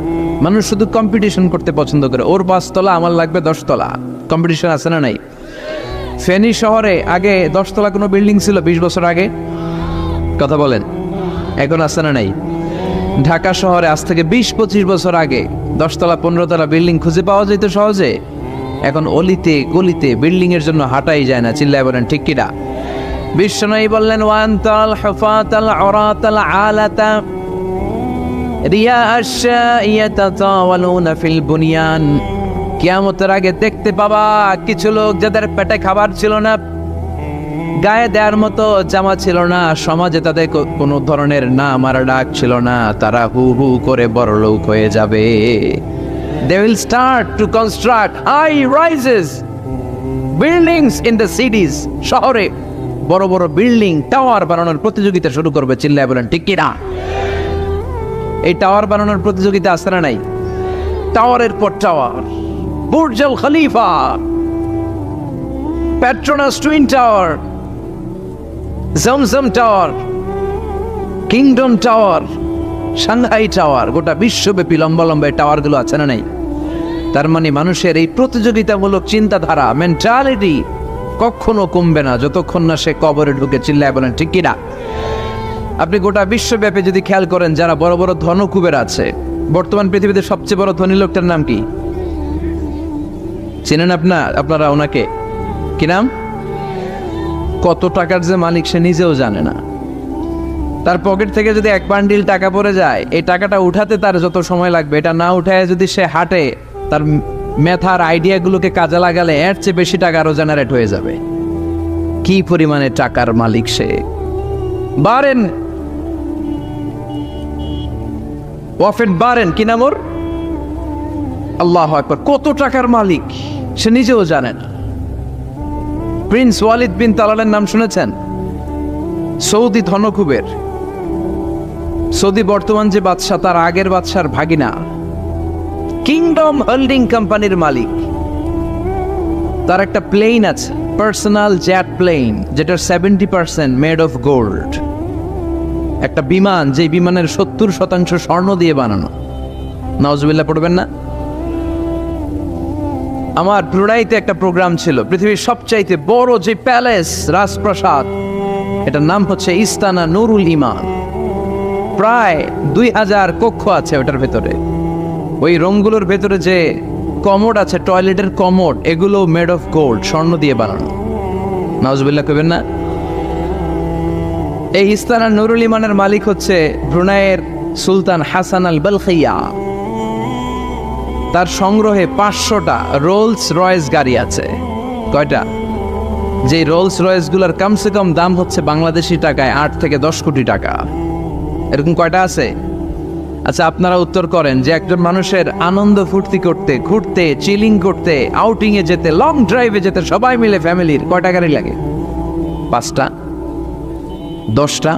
A: মানুষ শুধু কম্পিটিশন করতে পছন্দ করে, ওর 5 তলা আমার লাগবে 10 তলা। কম্পিটিশন আছে না নাই? ফেনী শহরে আগে 10 তলা কোনো বিল্ডিং ছিল 20 বছর আগে? কথা বলেন, এখন আছে না নাই? ঢাকা শহরে আজ থেকে 20-25 বছর আগে 10 তলা 15 তলা বিল্ডিং খুঁজে পাওয়া যেত সহজে। এখন অলিতে গলিতে বিল্ডিং এর জন্য হাঁটাই যায় না। চিল্লায় বলেন ঠিক কিনা? বিশ্বনবী বললেন ওয়ান্তাল হুফাতাল উরাতাল আলাতা রিয়া আশ-শাইয়াতাতাওয়ালুনা ফিল বুনিয়ান। কিয়ামতের আগে দেখতে পাবা কিছু লোক যাদের পেটে খাবার ছিল না, গায়ে দেওয়ার মতো জামা ছিল না, সমাজে তাদের কোনো ধরনের নাম আর ডাক ছিল না, তারা হু হু করে বড়লোক হয়ে যাবে। They will start to construct high rises buildings in the cities. শহরে বড় বড় বিল্ডিং, টাওয়ার বানানোর প্রতিযোগিতা শুরু করবে। চিল্লায় বলেন ঠিক কিনা? এই টাওয়ার বানানোর প্রতিযোগিতা আছে না নাই? টাওয়ারের পর tower, Burj Al Khalifa, Petronas twin tower, Zamzam tower, kingdom tower, Shanghai tower, গোটা বিশ্বব্যাপী লম্বা লম্বা টাওয়ার গুলো আছে না নাই? তার মানে মানুষের এই প্রতিযোগিতামূলক চিন্তাধারা, মেন্টালিটি কখনো কমবে না যতক্ষণ না সে কবরে ঢুকে। চিল্লায় বলেন ঠিক কিনা? আপনি গোটা বিশ্বব্যাপী যদি খেয়াল করেন, যারা বড় বড় ধনকুবের আছে, বর্তমান পৃথিবীতে সবচেয়ে বড় ধনী লোকটার নাম কি চেনেন আপনারা ওনাকে? কি নাম? কত টাকার যে মালিক সে নিজেও জানে না। তার পকেট থেকে যদি এক বান্ডিল টাকা পড়ে যায়, এই টাকাটা উঠাতে তার যত সময় লাগবে, এটা না উঠায় যদি সে হাঁটে, তার মেথার আইডিয়াগুলোকে কাজে লাগালে এর চেয়ে বেশি টাকা আরো জেনারেট হয়ে যাবে। কি পরিমাণে টাকার মালিক সে! বারেন ওয়াফেট বারেন, কি নাম ওর? আল্লাহু আকবার! কত টাকার মালিক সে নিজেও জানে না। প্রিন্স ওয়ালিদ বিন তালালের নাম শুনেছেন? সৌদি ধনকুবের, সৌদি বর্তমান যে বাদশাহ তার আগের বাদশার ভাগিনা, কিংডম হোল্ডিং কোম্পানির মালিক। তার একটা প্লেন আছে, পার্সোনাল জেট প্লেন, যেটার 70% মেড অফ গোল্ড। একটা বিমান, যে বিমানের 70% স্বর্ণ দিয়ে বানানো। নাউজুবিল্লাহ পড়বেন না? আমার ব্রুনাইতে একটা প্রোগ্রাম ছিল, পৃথিবীর সবচাইতে বড় যে প্যালেস, রাজপ্রাসাদ, এটার নাম হচ্ছে ইস্তানা নুরুল ইমান। প্রায় 2000 কক্ষ আছে ওটার ভেতরে। ওই রুমগুলোর ভেতরে যে কমোড আছে, টয়লেটের কমোড, এগুলো মেড অফ গোল্ড, স্বর্ণ দিয়ে বানানো। নাউজুবিল্লাহ কইবেন না? এই ইস্তানা নুরুল ইমানের মালিক হচ্ছে ব্রুনাইয়ের সুলতান হাসান আল বলখিয়া। তার সংগ্রহে 500টা রোলস রয়েস গাড়ি আছে। কয়টা? যে রোলস রয়েস গুলার কমসে কম দাম হচ্ছে বাংলাদেশি টাকায় 8 থেকে 10 কোটি টাকা। এরকম কয়টা আছে? আচ্ছা, আপনারা উত্তর করেন যে একজন মানুষের আনন্দ ফুর্তি করতে, ঘুরতে, চিলিং করতে, আউটিং এ যেতে, লং ড্রাইভে যেতে সবাই মিলে ফ্যামিলির কয়টা গাড়ি লাগে? 5টা? 10টা?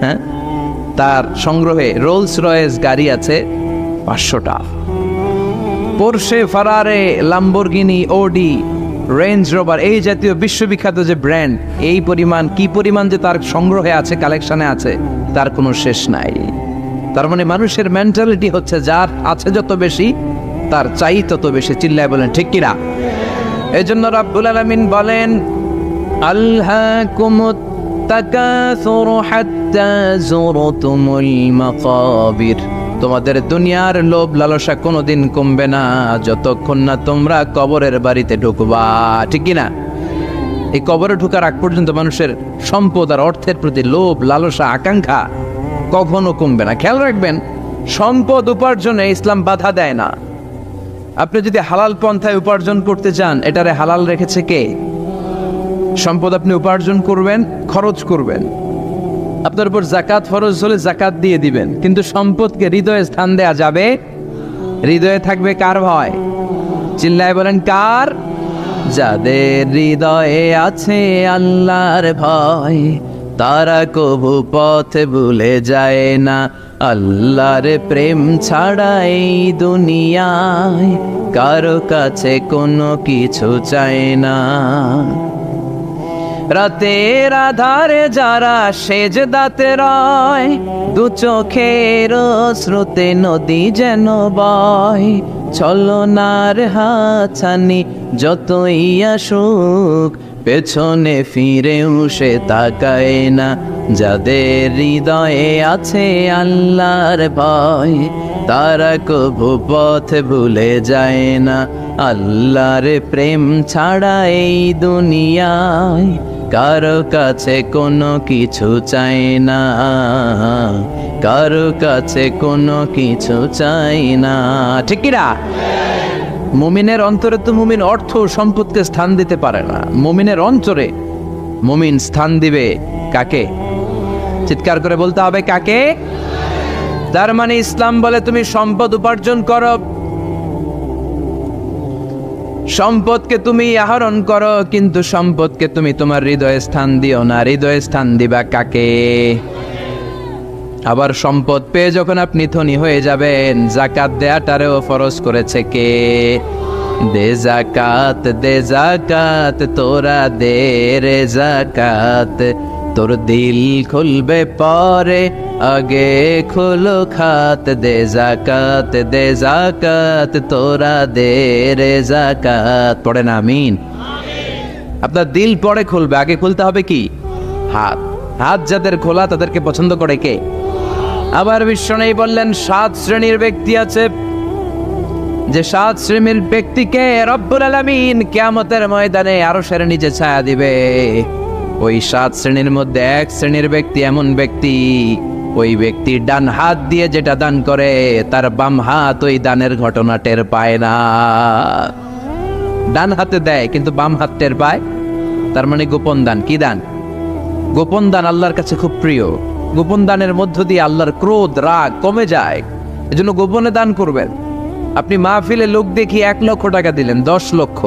A: হ্যাঁ, তার সংগ্রহে রোলস রয়েস গাড়ি আছে 500টা। পোরশে, ফারারে, লাম্বরগিনি, ওডি, রেঞ্জ রোভার, এই জাতীয় বিশ্ববিখ্যাত যে ব্র্যান্ড, এই পরিমাণ, কি পরিমাণ যে তার সংগ্রহে আছে, কালেকশনে আছে, তার কোনো শেষ নাই। তার মানে মানুষের মেন্টালিটি হচ্ছে যার আছে যত বেশি, তার চাই তত বেশি। চিল্লায় বলেন ঠিক কিনা? এই জন্য রাব্বুল আলামিন বলেন, আল্হাকুমুত তাকাসুরু হাত্তা যুরতুমুল মাকাবির। তোমাদের দুনিয়ার লোভ লালসা কোনোদিন কমবে না যতক্ষণ না তোমরা কবরের বাড়িতে ঢুকবা। ঠিক কিনা? এই কবরে ঢুকার আগ পর্যন্ত মানুষের সম্পদ আর অর্থের প্রতি লোভ লালসা আকাঙ্ক্ষা কখনো কমবে না। খেয়াল রাখবেন, সম্পদ উপার্জনে ইসলাম বাধা দেয় না। আপনি যদি হালাল পন্থায় উপার্জন করতে চান, এটারে হালাল রেখেছে কে? সম্পদ আপনি উপার্জন করবেন, খরচ করবেন, আপনার উপর জাকাত ফরজ হলে জাকাত দিয়ে দিবেন, কিন্তু সম্পদকে হৃদয়ে স্থান দেয়া যাবে? হৃদয়ে থাকবে কার ভয়? চিল্লায় বলেন কার? যাদের হৃদয়ে আছে আল্লাহর ভয়, তারা কবু পথ ভুলে যায় না। আল্লাহর প্রেম ছাড়া এই দুনিয়ায় কারো কাছে কোনো কিছু চায় না। রাতের আধারে যারা সেজদাতে রয়, দু চোখের স্রোতে নদী যেন বয়। ছলনার হাতছানি যতই আসুক, পেছনে ফিরেও সে তাকায় না। যাদের হৃদয়ে আছে আল্লাহর ভয়, তারা কবু পথ ভুলে যায় না। আল্লাহর প্রেম ছাড়া এই দুনিয়ায় কারো কাছে কোনো কিছু চাই না, কারো কাছে কোনো কিছু চাই না। ঠিক কিনা? মুমিনের অন্তরে তো মুমিন অর্থ সম্পদকে স্থান দিতে পারে না। মুমিনের অন্তরে মুমিন স্থান দিবে কাকে? চিৎকার করে বলতে হবে কাকে? তার মানে ইসলাম বলে তুমি সম্পদ উপার্জন করো, সম্পদকে তুমি আহরণ করো, কিন্তু সম্পদকে তুমি তোমার হৃদয়ে স্থান দিও না। হৃদয়ে স্থান দিবা কাকে? আবার সম্পদ পেয়ে যখন আপনি ধনী হয়ে যাবেন, জাকাত দেয়াটারেও ফরজ করেছে কে? দে জাকাত, দে জাকাত, তোরা দে রে জাকাত। তোর দিল খুলবে পরে, আগে খুলো খাত। দে জাকাত, দে জাকাত, তোরা দে রে জাকাত। পড়ে না আমিন? আপনার দিল পরে খুলবে, আগে খুলতে হবে কি? হাত। হাত যাদের খোলা তাদেরকে পছন্দ করে কে? আবার বিশ্বনবী বললেন 7 শ্রেণীর ব্যক্তি আছে, যে 7 শ্রেণীর ব্যক্তিকে রব্বুল আলামিন কিয়ামতের ময়দানে আরশের নিচে ছায়া দিবে। ওই 7 শ্রেণীর মধ্যে 1 শ্রেণীর ব্যক্তি এমন ব্যক্তি, ওই ব্যক্তি ডান হাত দিয়ে যেটা দান করে তার বাম হাত ওই দানের ঘটনা টের পায় না। ডান হাতে দেয় কিন্তু বাম হাত টের পায়, তার মানে গোপন দান। কি দান? গোপন দান আল্লাহর কাছে খুব প্রিয়। গোপন দানের মধ্য দিয়ে আল্লাহর ক্রোধ রাগ কমে যায়। এজন্য গোপনে দান করবেন। আপনি মাহফিলে লোক দেখি 1 লক্ষ টাকা দিলেন, 10 লক্ষ,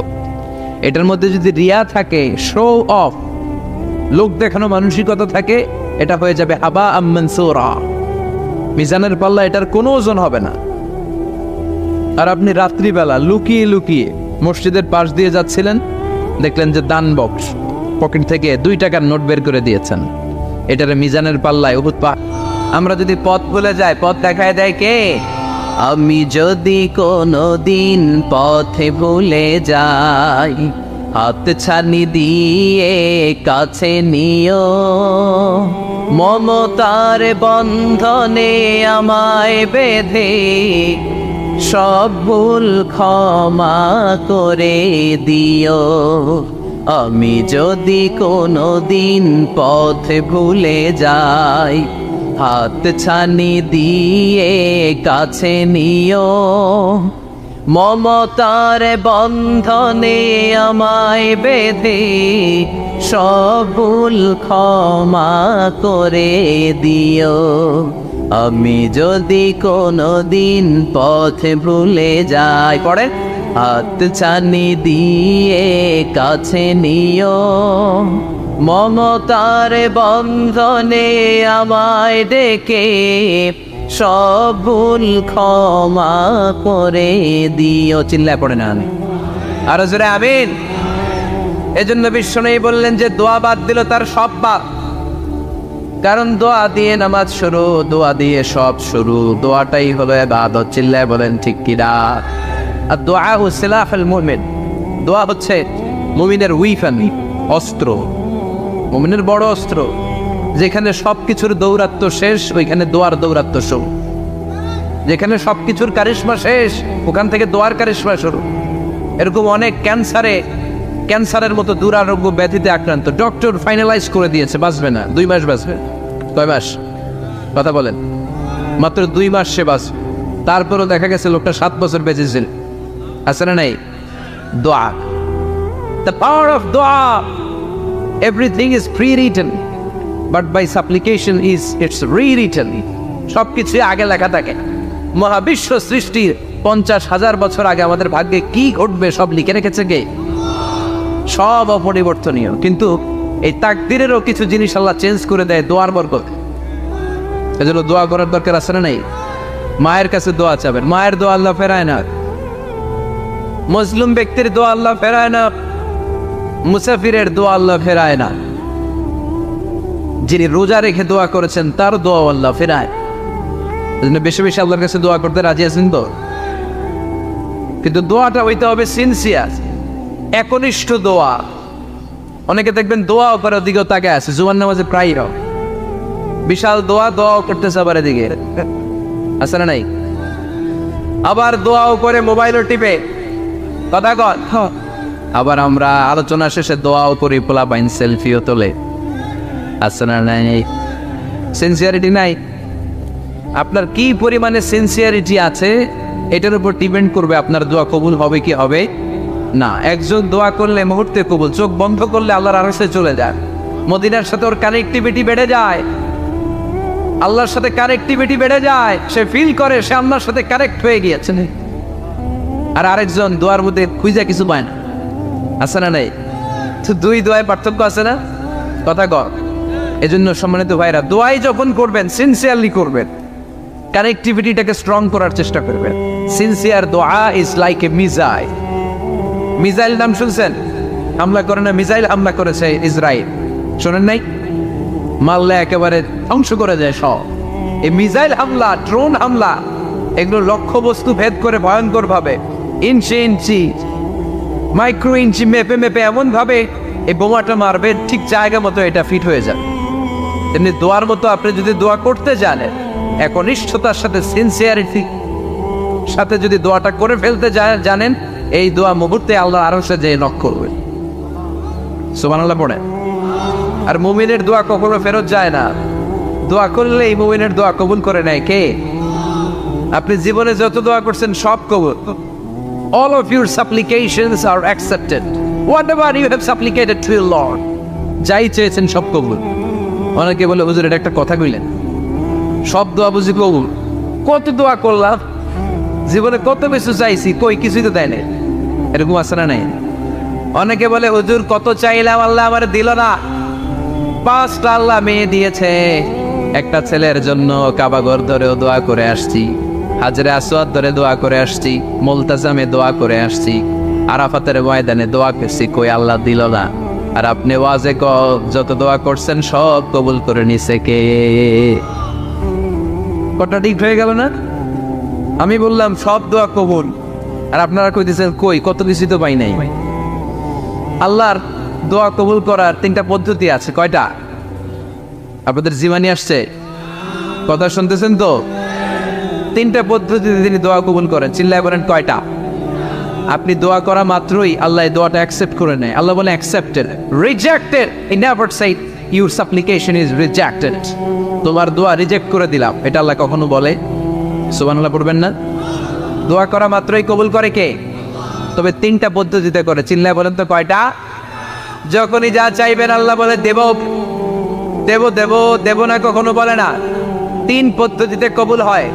A: এটার মধ্যে যদি রিয়া থাকে, শো অফ, লোক দেখানো মানসিকতা থাকে, এটা হয়ে যাবে হাবা মানসুরা, মিজানের পাল্লা এটার কোনো ওজন হবে না। আর আপনি রাত্রিবেলা লুকিয়ে লুকিয়ে মসজিদের পাশ দিয়ে যাচ্ছিলেন, দেখলেন যে দান বক্স, পকেট থেকে 2 টাকার নোট বের করে দিয়েছেন, এটার মিজানের পাল্লায় উহুদ পাহাড়। আমরা যদি পথ ভুলে যাই, পথ দেখায় দেয় কে? আমি যদি কোনো দিন পথে ভুলে যাই, হাত ছানি দিয়ে কাছে নিও, মমতার বন্ধনে আমায় বেঁধে সব ভুল ক্ষমা করে দিও। আমি যদি কোনো দিন পথে ভুলে যাই, হাত ছানি দিয়ে কাছে নিও, মমতার বন্ধনে আমায় বেঁধে সব ভুল ক্ষমা করে দিও। আমি যদি কোনো দিন পথে ভুলে যাই, পড়ে, হাত ছানি দিয়ে কাছে নিও, মমতার বন্ধনে আমায় ডেকে সব ভুল ক্ষমা করে দিও। চিল্লায় পড়ে না আমি আরো জোরে আমিন। এজন্য বিশ্বনবী বললেন যে দোয়া বাদ দিল তার সব বাদ। কারণ দোয়া দিয়ে নামাজ শুরু, দোয়া দিয়ে সব শুরু, দোয়াটাই হলো ইবাদত। চিল্লায় বলেন ঠিক কিনা? আর দোয়া সিলাহুল মুমিন, দোয়া হচ্ছে মুমিনের উইফান, অস্ত্র, মুমিনের বড় অস্ত্র। যেখানে সবকিছুর দৌরাত্ম্য শেষ, ওইখানে দোয়ার দৌরাত্ম্য শুরু। যেখানে সবকিছুর কারিশমা শেষ, ওখান থেকে দোয়ার কারিশমা শুরু। এরকম অনেক ক্যান্সারের মতো দুরারোগ্য ব্যাধিতে আক্রান্ত, ডক্টর ফাইনালাইজ করে দিয়েছে বাঁচবে না, 2 মাস বাঁচবে। কয় মাস? কথা বলেন। মাত্র 2 মাস সে বাঁচবে। তারপরও দেখা গেছে লোকটা 7 বছর বেঁচেছিল। আছে না নাই? দোয়া, দ্য পাওয়ার অফ দোয়া। Everything is prewritten, but by supplication it's rewritten. সবকিছু আগে লেখা থাকে। মহাবিশ্ব সৃষ্টির 50,000 বছর আগে আমাদের ভাগ্যে কি ঘটবে সব লিখে রেখেছে কে? সব অপরিবর্তনীয়। কিন্তু এই তাকদিরেরও কিছু জিনিস আল্লাহ চেঞ্জ করে দেয় দোয়ার বরকত। এজন্য দোয়া করার দরকার আছে না নাই? মায়ের কাছে দোয়া চাবেন, মায়ের দোয়া আল্লাহ ফেরায় না। মুসলিম ব্যক্তির দোয়া আল্লাহ ফেরায় না, মুসাফিরের দোয়া আল্লাহ ফেরায় না। যিনি রোজা রেখে দোয়া করেছেন তার দোয়া আল্লাহ ফেরায়। এজন্য বেশি বেশি আল্লাহর কাছে দোয়া করতে রাজি আছেন তো? কিন্তু দোয়াটা হইতে হবে সিনসিয়ার, একনিষ্ঠ দোয়া। অনেকে দেখবেন দোয়াও করে ওদিকেও তাকে আছে, জুমার নামাজে প্রায় বিশাল দোয়াও করতেছে আবার এদিকে, আছে না নাই? আবার দোয়াও করে মোবাইলও টিপে, কথা কর। আবার আমরা আলোচনা শেষে দোয়াও করি, পোলাপাইন সেলফিও তোলে, আছে না নাই? সিনসিয়ারিটি নাই। আপনার কি পরিমাণে সিনসিয়ারিটি আছে এটার উপর ডিপেন্ড করবে আপনার দোয়া কবুল হবে কি হবে না। একজন দোয়া করলে মুহূর্তে কবুল, চোখ বন্ধ করলে আল্লাহর আরশে চলে যায়। মদিনার সাথে ওর কানেক্টিভিটি বেড়ে যায়, আল্লাহর সাথে কানেক্টিভিটি বেড়ে যায়। সে ফিল করে সে আল্লাহর সাথে কানেক্ট হয়ে গিয়েছে। আর আরেকজন দোয়ার মধ্যে খুঁজে কিছু পায় না, আছে না নাই? তো 2 দোয়ায় পার্থক্য আছে না? কথা কর। এজন্য সম্মানিত ভাইরা, দোয়াই যখন করবেন সিনসিয়ারলি করবেন, কানেক্টিভিটিটাকে স্ট্রং করার চেষ্টা করবেন। সিনসিয়ার দোয়া is like a missile. Missile নাম শুনছেন? হামলা করে না, মিসাইল হামলা করেছে ইসরায়েল, শোনেন নাই? মারলে একেবারে ধ্বংস করে যায় সব। এই মিসাইল হামলা, ড্রোন হামলা, এগুলো লক্ষ্য বস্তু ভেদ করে ভয়ঙ্কর ভাবে, ইঞ্চি ইঞ্চি, মাইক্রো ইঞ্চি মেপে মেপে এমন ভাবে এই বোমাটা মারবে, ঠিক জায়গা মতো এটা ফিট হয়ে যাবে। তেমনি দোয়ার মতো আপনি যদি দোয়া করতে জানেন, একনিষ্ঠতার সাথে সিনসিয়ারিটি সাথে যদি দোয়াটা করে ফেলতে জানেন, এই দোয়া মুহূর্তে আল্লাহ আরশে যেয়ে নক করবে। সুবহানাল্লাহ পড়ে। আর মুমিনের দোয়া কখনো ফেরত যায় না। দোয়া করলে এই মুমিনের দোয়া কবুল করে নেয় কে? আপনি জীবনে যত দোয়া করছেন সব কবুল। All of your supplications are accepted. Whatever you have supplicated to your Lord, যাই চেয়েছেন সব কবুল। অনেকে বলে হুজুর এটা একটা কথা কইলেন, সব দোয়া বুঝি কবুল? কত দোয়া করলাম, জীবনে কত কিছু চাইছি, কই কিছুই তো দেয় না। এরকম আছে না নাই? অনেকে বলে হুজুর কত চাইলাম আল্লাহ আমার দিল না। 5টা আল্লাহ মেয়ে দিয়েছে, একটা ছেলের জন্য কাবাগর ধরেও দোয়া করে আসছি, হাজরে আসওয়াদ ধরে দোয়া করে আসছি, মুলতাজামে দোয়া করে আসছি, আরাফাতের ময়দানে দোয়া করছি, কই আল্লাহ দিল না। আর আপনি ওয়াজে যত দোয়া করছেন সব কবুল করে নিছে কে? কটা ঠিক হয়ে গেল না? আমি বললাম সব দোয়া কবুল, আর আপনারা কইতেছেন কই কত কিছু তো পাই নাই। আল্লাহর দোয়া কবুল করার 3টা পদ্ধতি আছে। কয়টা? আপনাদের জীবনী আসছে, কথা শুনতেছেন তো? 3টা পদ্ধতিতে তিনি দোয়া কবুল করেন। চিল্লায় বলেন কয়টা? আপনি দোয়া করা মাত্রই আল্লাহ এই দোয়াটা অ্যাকসেপ্ট করে নেয়। আল্লাহ বলে accepted, rejected he never shed your সাপ্লিকেশন is rejected. তোমার দোয়া রিজেক্ট করে দিলাম, এটা আল্লাহ কখনো বলে? সুবহানাল্লাহ পড়বেন না? দোয়া করা মাত্রই কবুল করে কে? তবে 3টা পদ্ধতিতে করে। চিল্লায় বলেন তো কয়টা? যখনই যা চাইবেন আল্লাহ বলে দেব দেব দেব দেব না, কখনো বলে না। 3 পদ্ধতিতে কবুল হয়।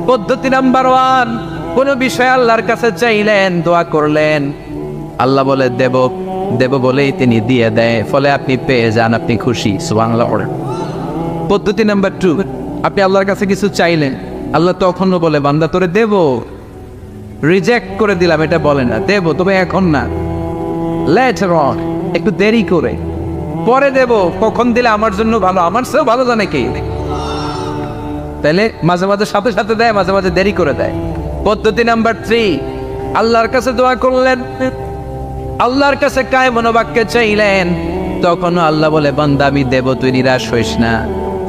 A: পদ্ধতি নাম্বার 1, কোন বিষয় আল্লাহর কাছে চাইলেন, দোয়া করলেন, আল্লাহ বলে দেব দেব বলেই তিনি দিয়ে দেয়, ফলে আপনি পেয়ে যান, আপনি খুশি। সুবহানাল্লাহ। পদ্ধতি নাম্বার 2, আপনি আল্লাহর কাছে কিছু চাইলেন, আল্লাহ তখনও বলে বান্দা তোরে দেব, রিজেক্ট করে দিলাম এটা বলে না, দেব তবে এখন না, লেটার অন, একটু দেরি করে, পরে দেব, কখন দিলে আমার জন্য ভালো, আমার চেয়েও ভালো জানে কে। তাইলে মাঝে মাঝে সাথে সাথে দেয়, মাঝে মাঝে দেরি করে দেয়। পদ্ধতি নাম্বার 3, আল্লাহর কাছে দোয়া করলেন, আল্লাহর কাছে কায় মনোবাক্যে চাইলেন, তখন আল্লাহ বলে বান্দা আমি দেব, তুই নিরাশ হইস না,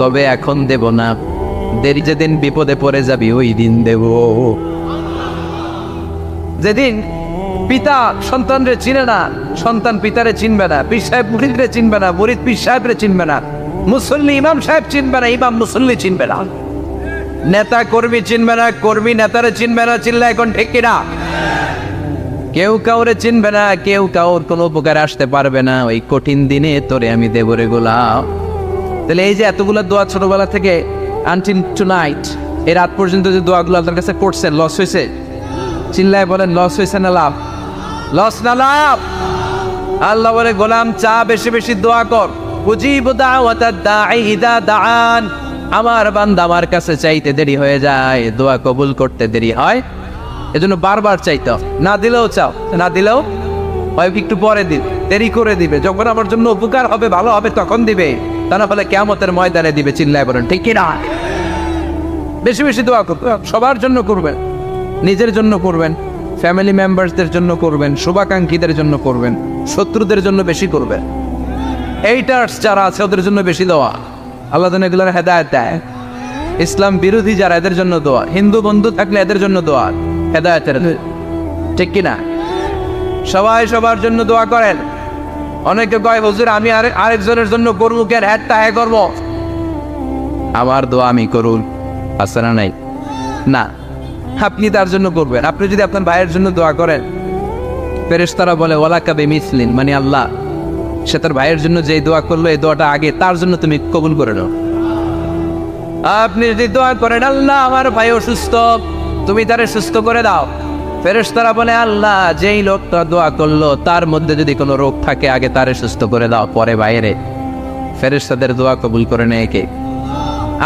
A: তবে এখন দেব না, দেরি যেদিন বিপদে পড়ে যাবি ওই দিন দেব। যেদিন পিতা সন্তানরে চিনে না, সন্তান পিতারে চিনবে না, পীর সাহেব মুরিদরে চিনবে না, মুরিদ পীর সাহেবরে চিনবে না, মুসল্লি ইমাম সাহেব চিনবে না, ইমাম মুসল্লি চিনবে না, নেতা কর্মী চিনবে না, কর্মী নেতারে চিনবে না। চিল্লা এখন ঠিক কিনা? কেউ কাউরে চিনবে না, কেউ কাউর কোনো উপকার আসতে পারবে না। ওই কঠিন দিনে তোরে আমি দেব রে গোলাম। তাহলে এই যে এতগুলো দোয়া ছোটবেলা থেকে আনটিল টুনাইট, এই রাত পর্যন্ত যে দোয়াগুলো আপনার কাছে করছেন, লস হয়েছে? চিল্লায় বলেন লস হয়েছে না লাভ? লস না লাভ? আল্লাহ বলে গোলাম চা বেশি বেশি দোয়া কর, উজিবু দাওয়াতাদ দাঈ ইযা দাআন। আমার বান্দা আমার কাছে চাইতে দেরি হয়ে যায়, দোয়া কবুল করতে দেরি হয়, এজন্য বারবার চাইতে, না দিলেও চাও, না দিলেও হয় একটু পরে দিন, দেরি করে দিবে, যখন আমার জন্য উপকার হবে ভালো হবে তখন দিবে, তা না হলে কিয়ামতের ময়দানে দিবে। চিল্লায় বলেন ঠিক কি না? বেশি বেশি দোয়া করবেন, সবার জন্য করবেন, নিজের জন্য করবেন, ফ্যামিলি মেম্বারসদের জন্য করবেন, শুভাকাঙ্ক্ষীদের জন্য করবেন, শত্রুদের জন্য বেশি করবেন, এইটার্স যারা আছে ওদের জন্য বেশি দোয়া। আল্লাহ যেন এগুলোর হেদায়েত দেয়। ইসলাম বিরোধী যারা এদের জন্য দোয়া, হিন্দু বন্ধু থাকলে এদের জন্য দোয়া, হেদায়েতের, ঠিক কিনা? সবাই সবার জন্য দোয়া করেন। অনেকে কয় হুজুর আমি আরেকজনের জন্য করবো কেন, হ্যাঁ হ্যাঁ করবো, আমার দোয়া আমি করুন, আছে না নাই? না, আপনি তার জন্য করবেন। আপনি যদি আপনার ভাইয়ের জন্য দোয়া করেন, ফেরেশতারা বলে ওয়ালাকা বিমিসলিন, মানে আল্লাহ সে তার ভাইয়ের জন্য যে দোয়া করলো এই দোয়াটা আগে তার জন্য তুমি কবুল করে নাও। আপনি যদি দোয়া করেন আল্লাহ আমার ভাই অসুস্থ, তুমি তারে সুস্থ করে দাও, ফেরেশতারা বলে আল্লাহ যেই লোকটা দোয়া করলো তার মধ্যে যদি কোনো রোগ থাকে আগে তারে সুস্থ করে দাও, পরে বাইরে। ফেরেশতাদের দোয়া কবুল করে নেয় কে?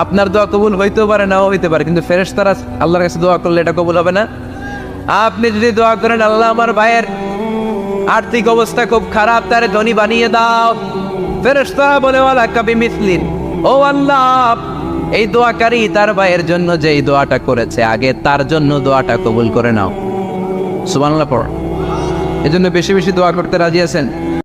A: আপনার দোয়া কবুল হইতেও পারে, নাও হইতে পারে, কিন্তু ফেরেশতারা আল্লাহর কাছে দোয়া করলে এটা কবুল হবে না। আপনি যদি দোয়া করেন আল্লাহ আমার ভাইয়ের আর্থিক অবস্থা খুব খারাপ, তারে ধনী বানিয়ে দাও, ফেরেশতারা বলে ওয়ালাকা বিমিসলিন, ও আল্লাহ এই দোয়াকারী তার ভাইয়ের জন্য যে এই দোয়াটা করেছে আগে তার জন্য দোয়াটা কবুল করে নাও। সুবহানাল্লাহ পড়। এজন্য বেশি বেশি দোয়া করতে রাজি আছেন?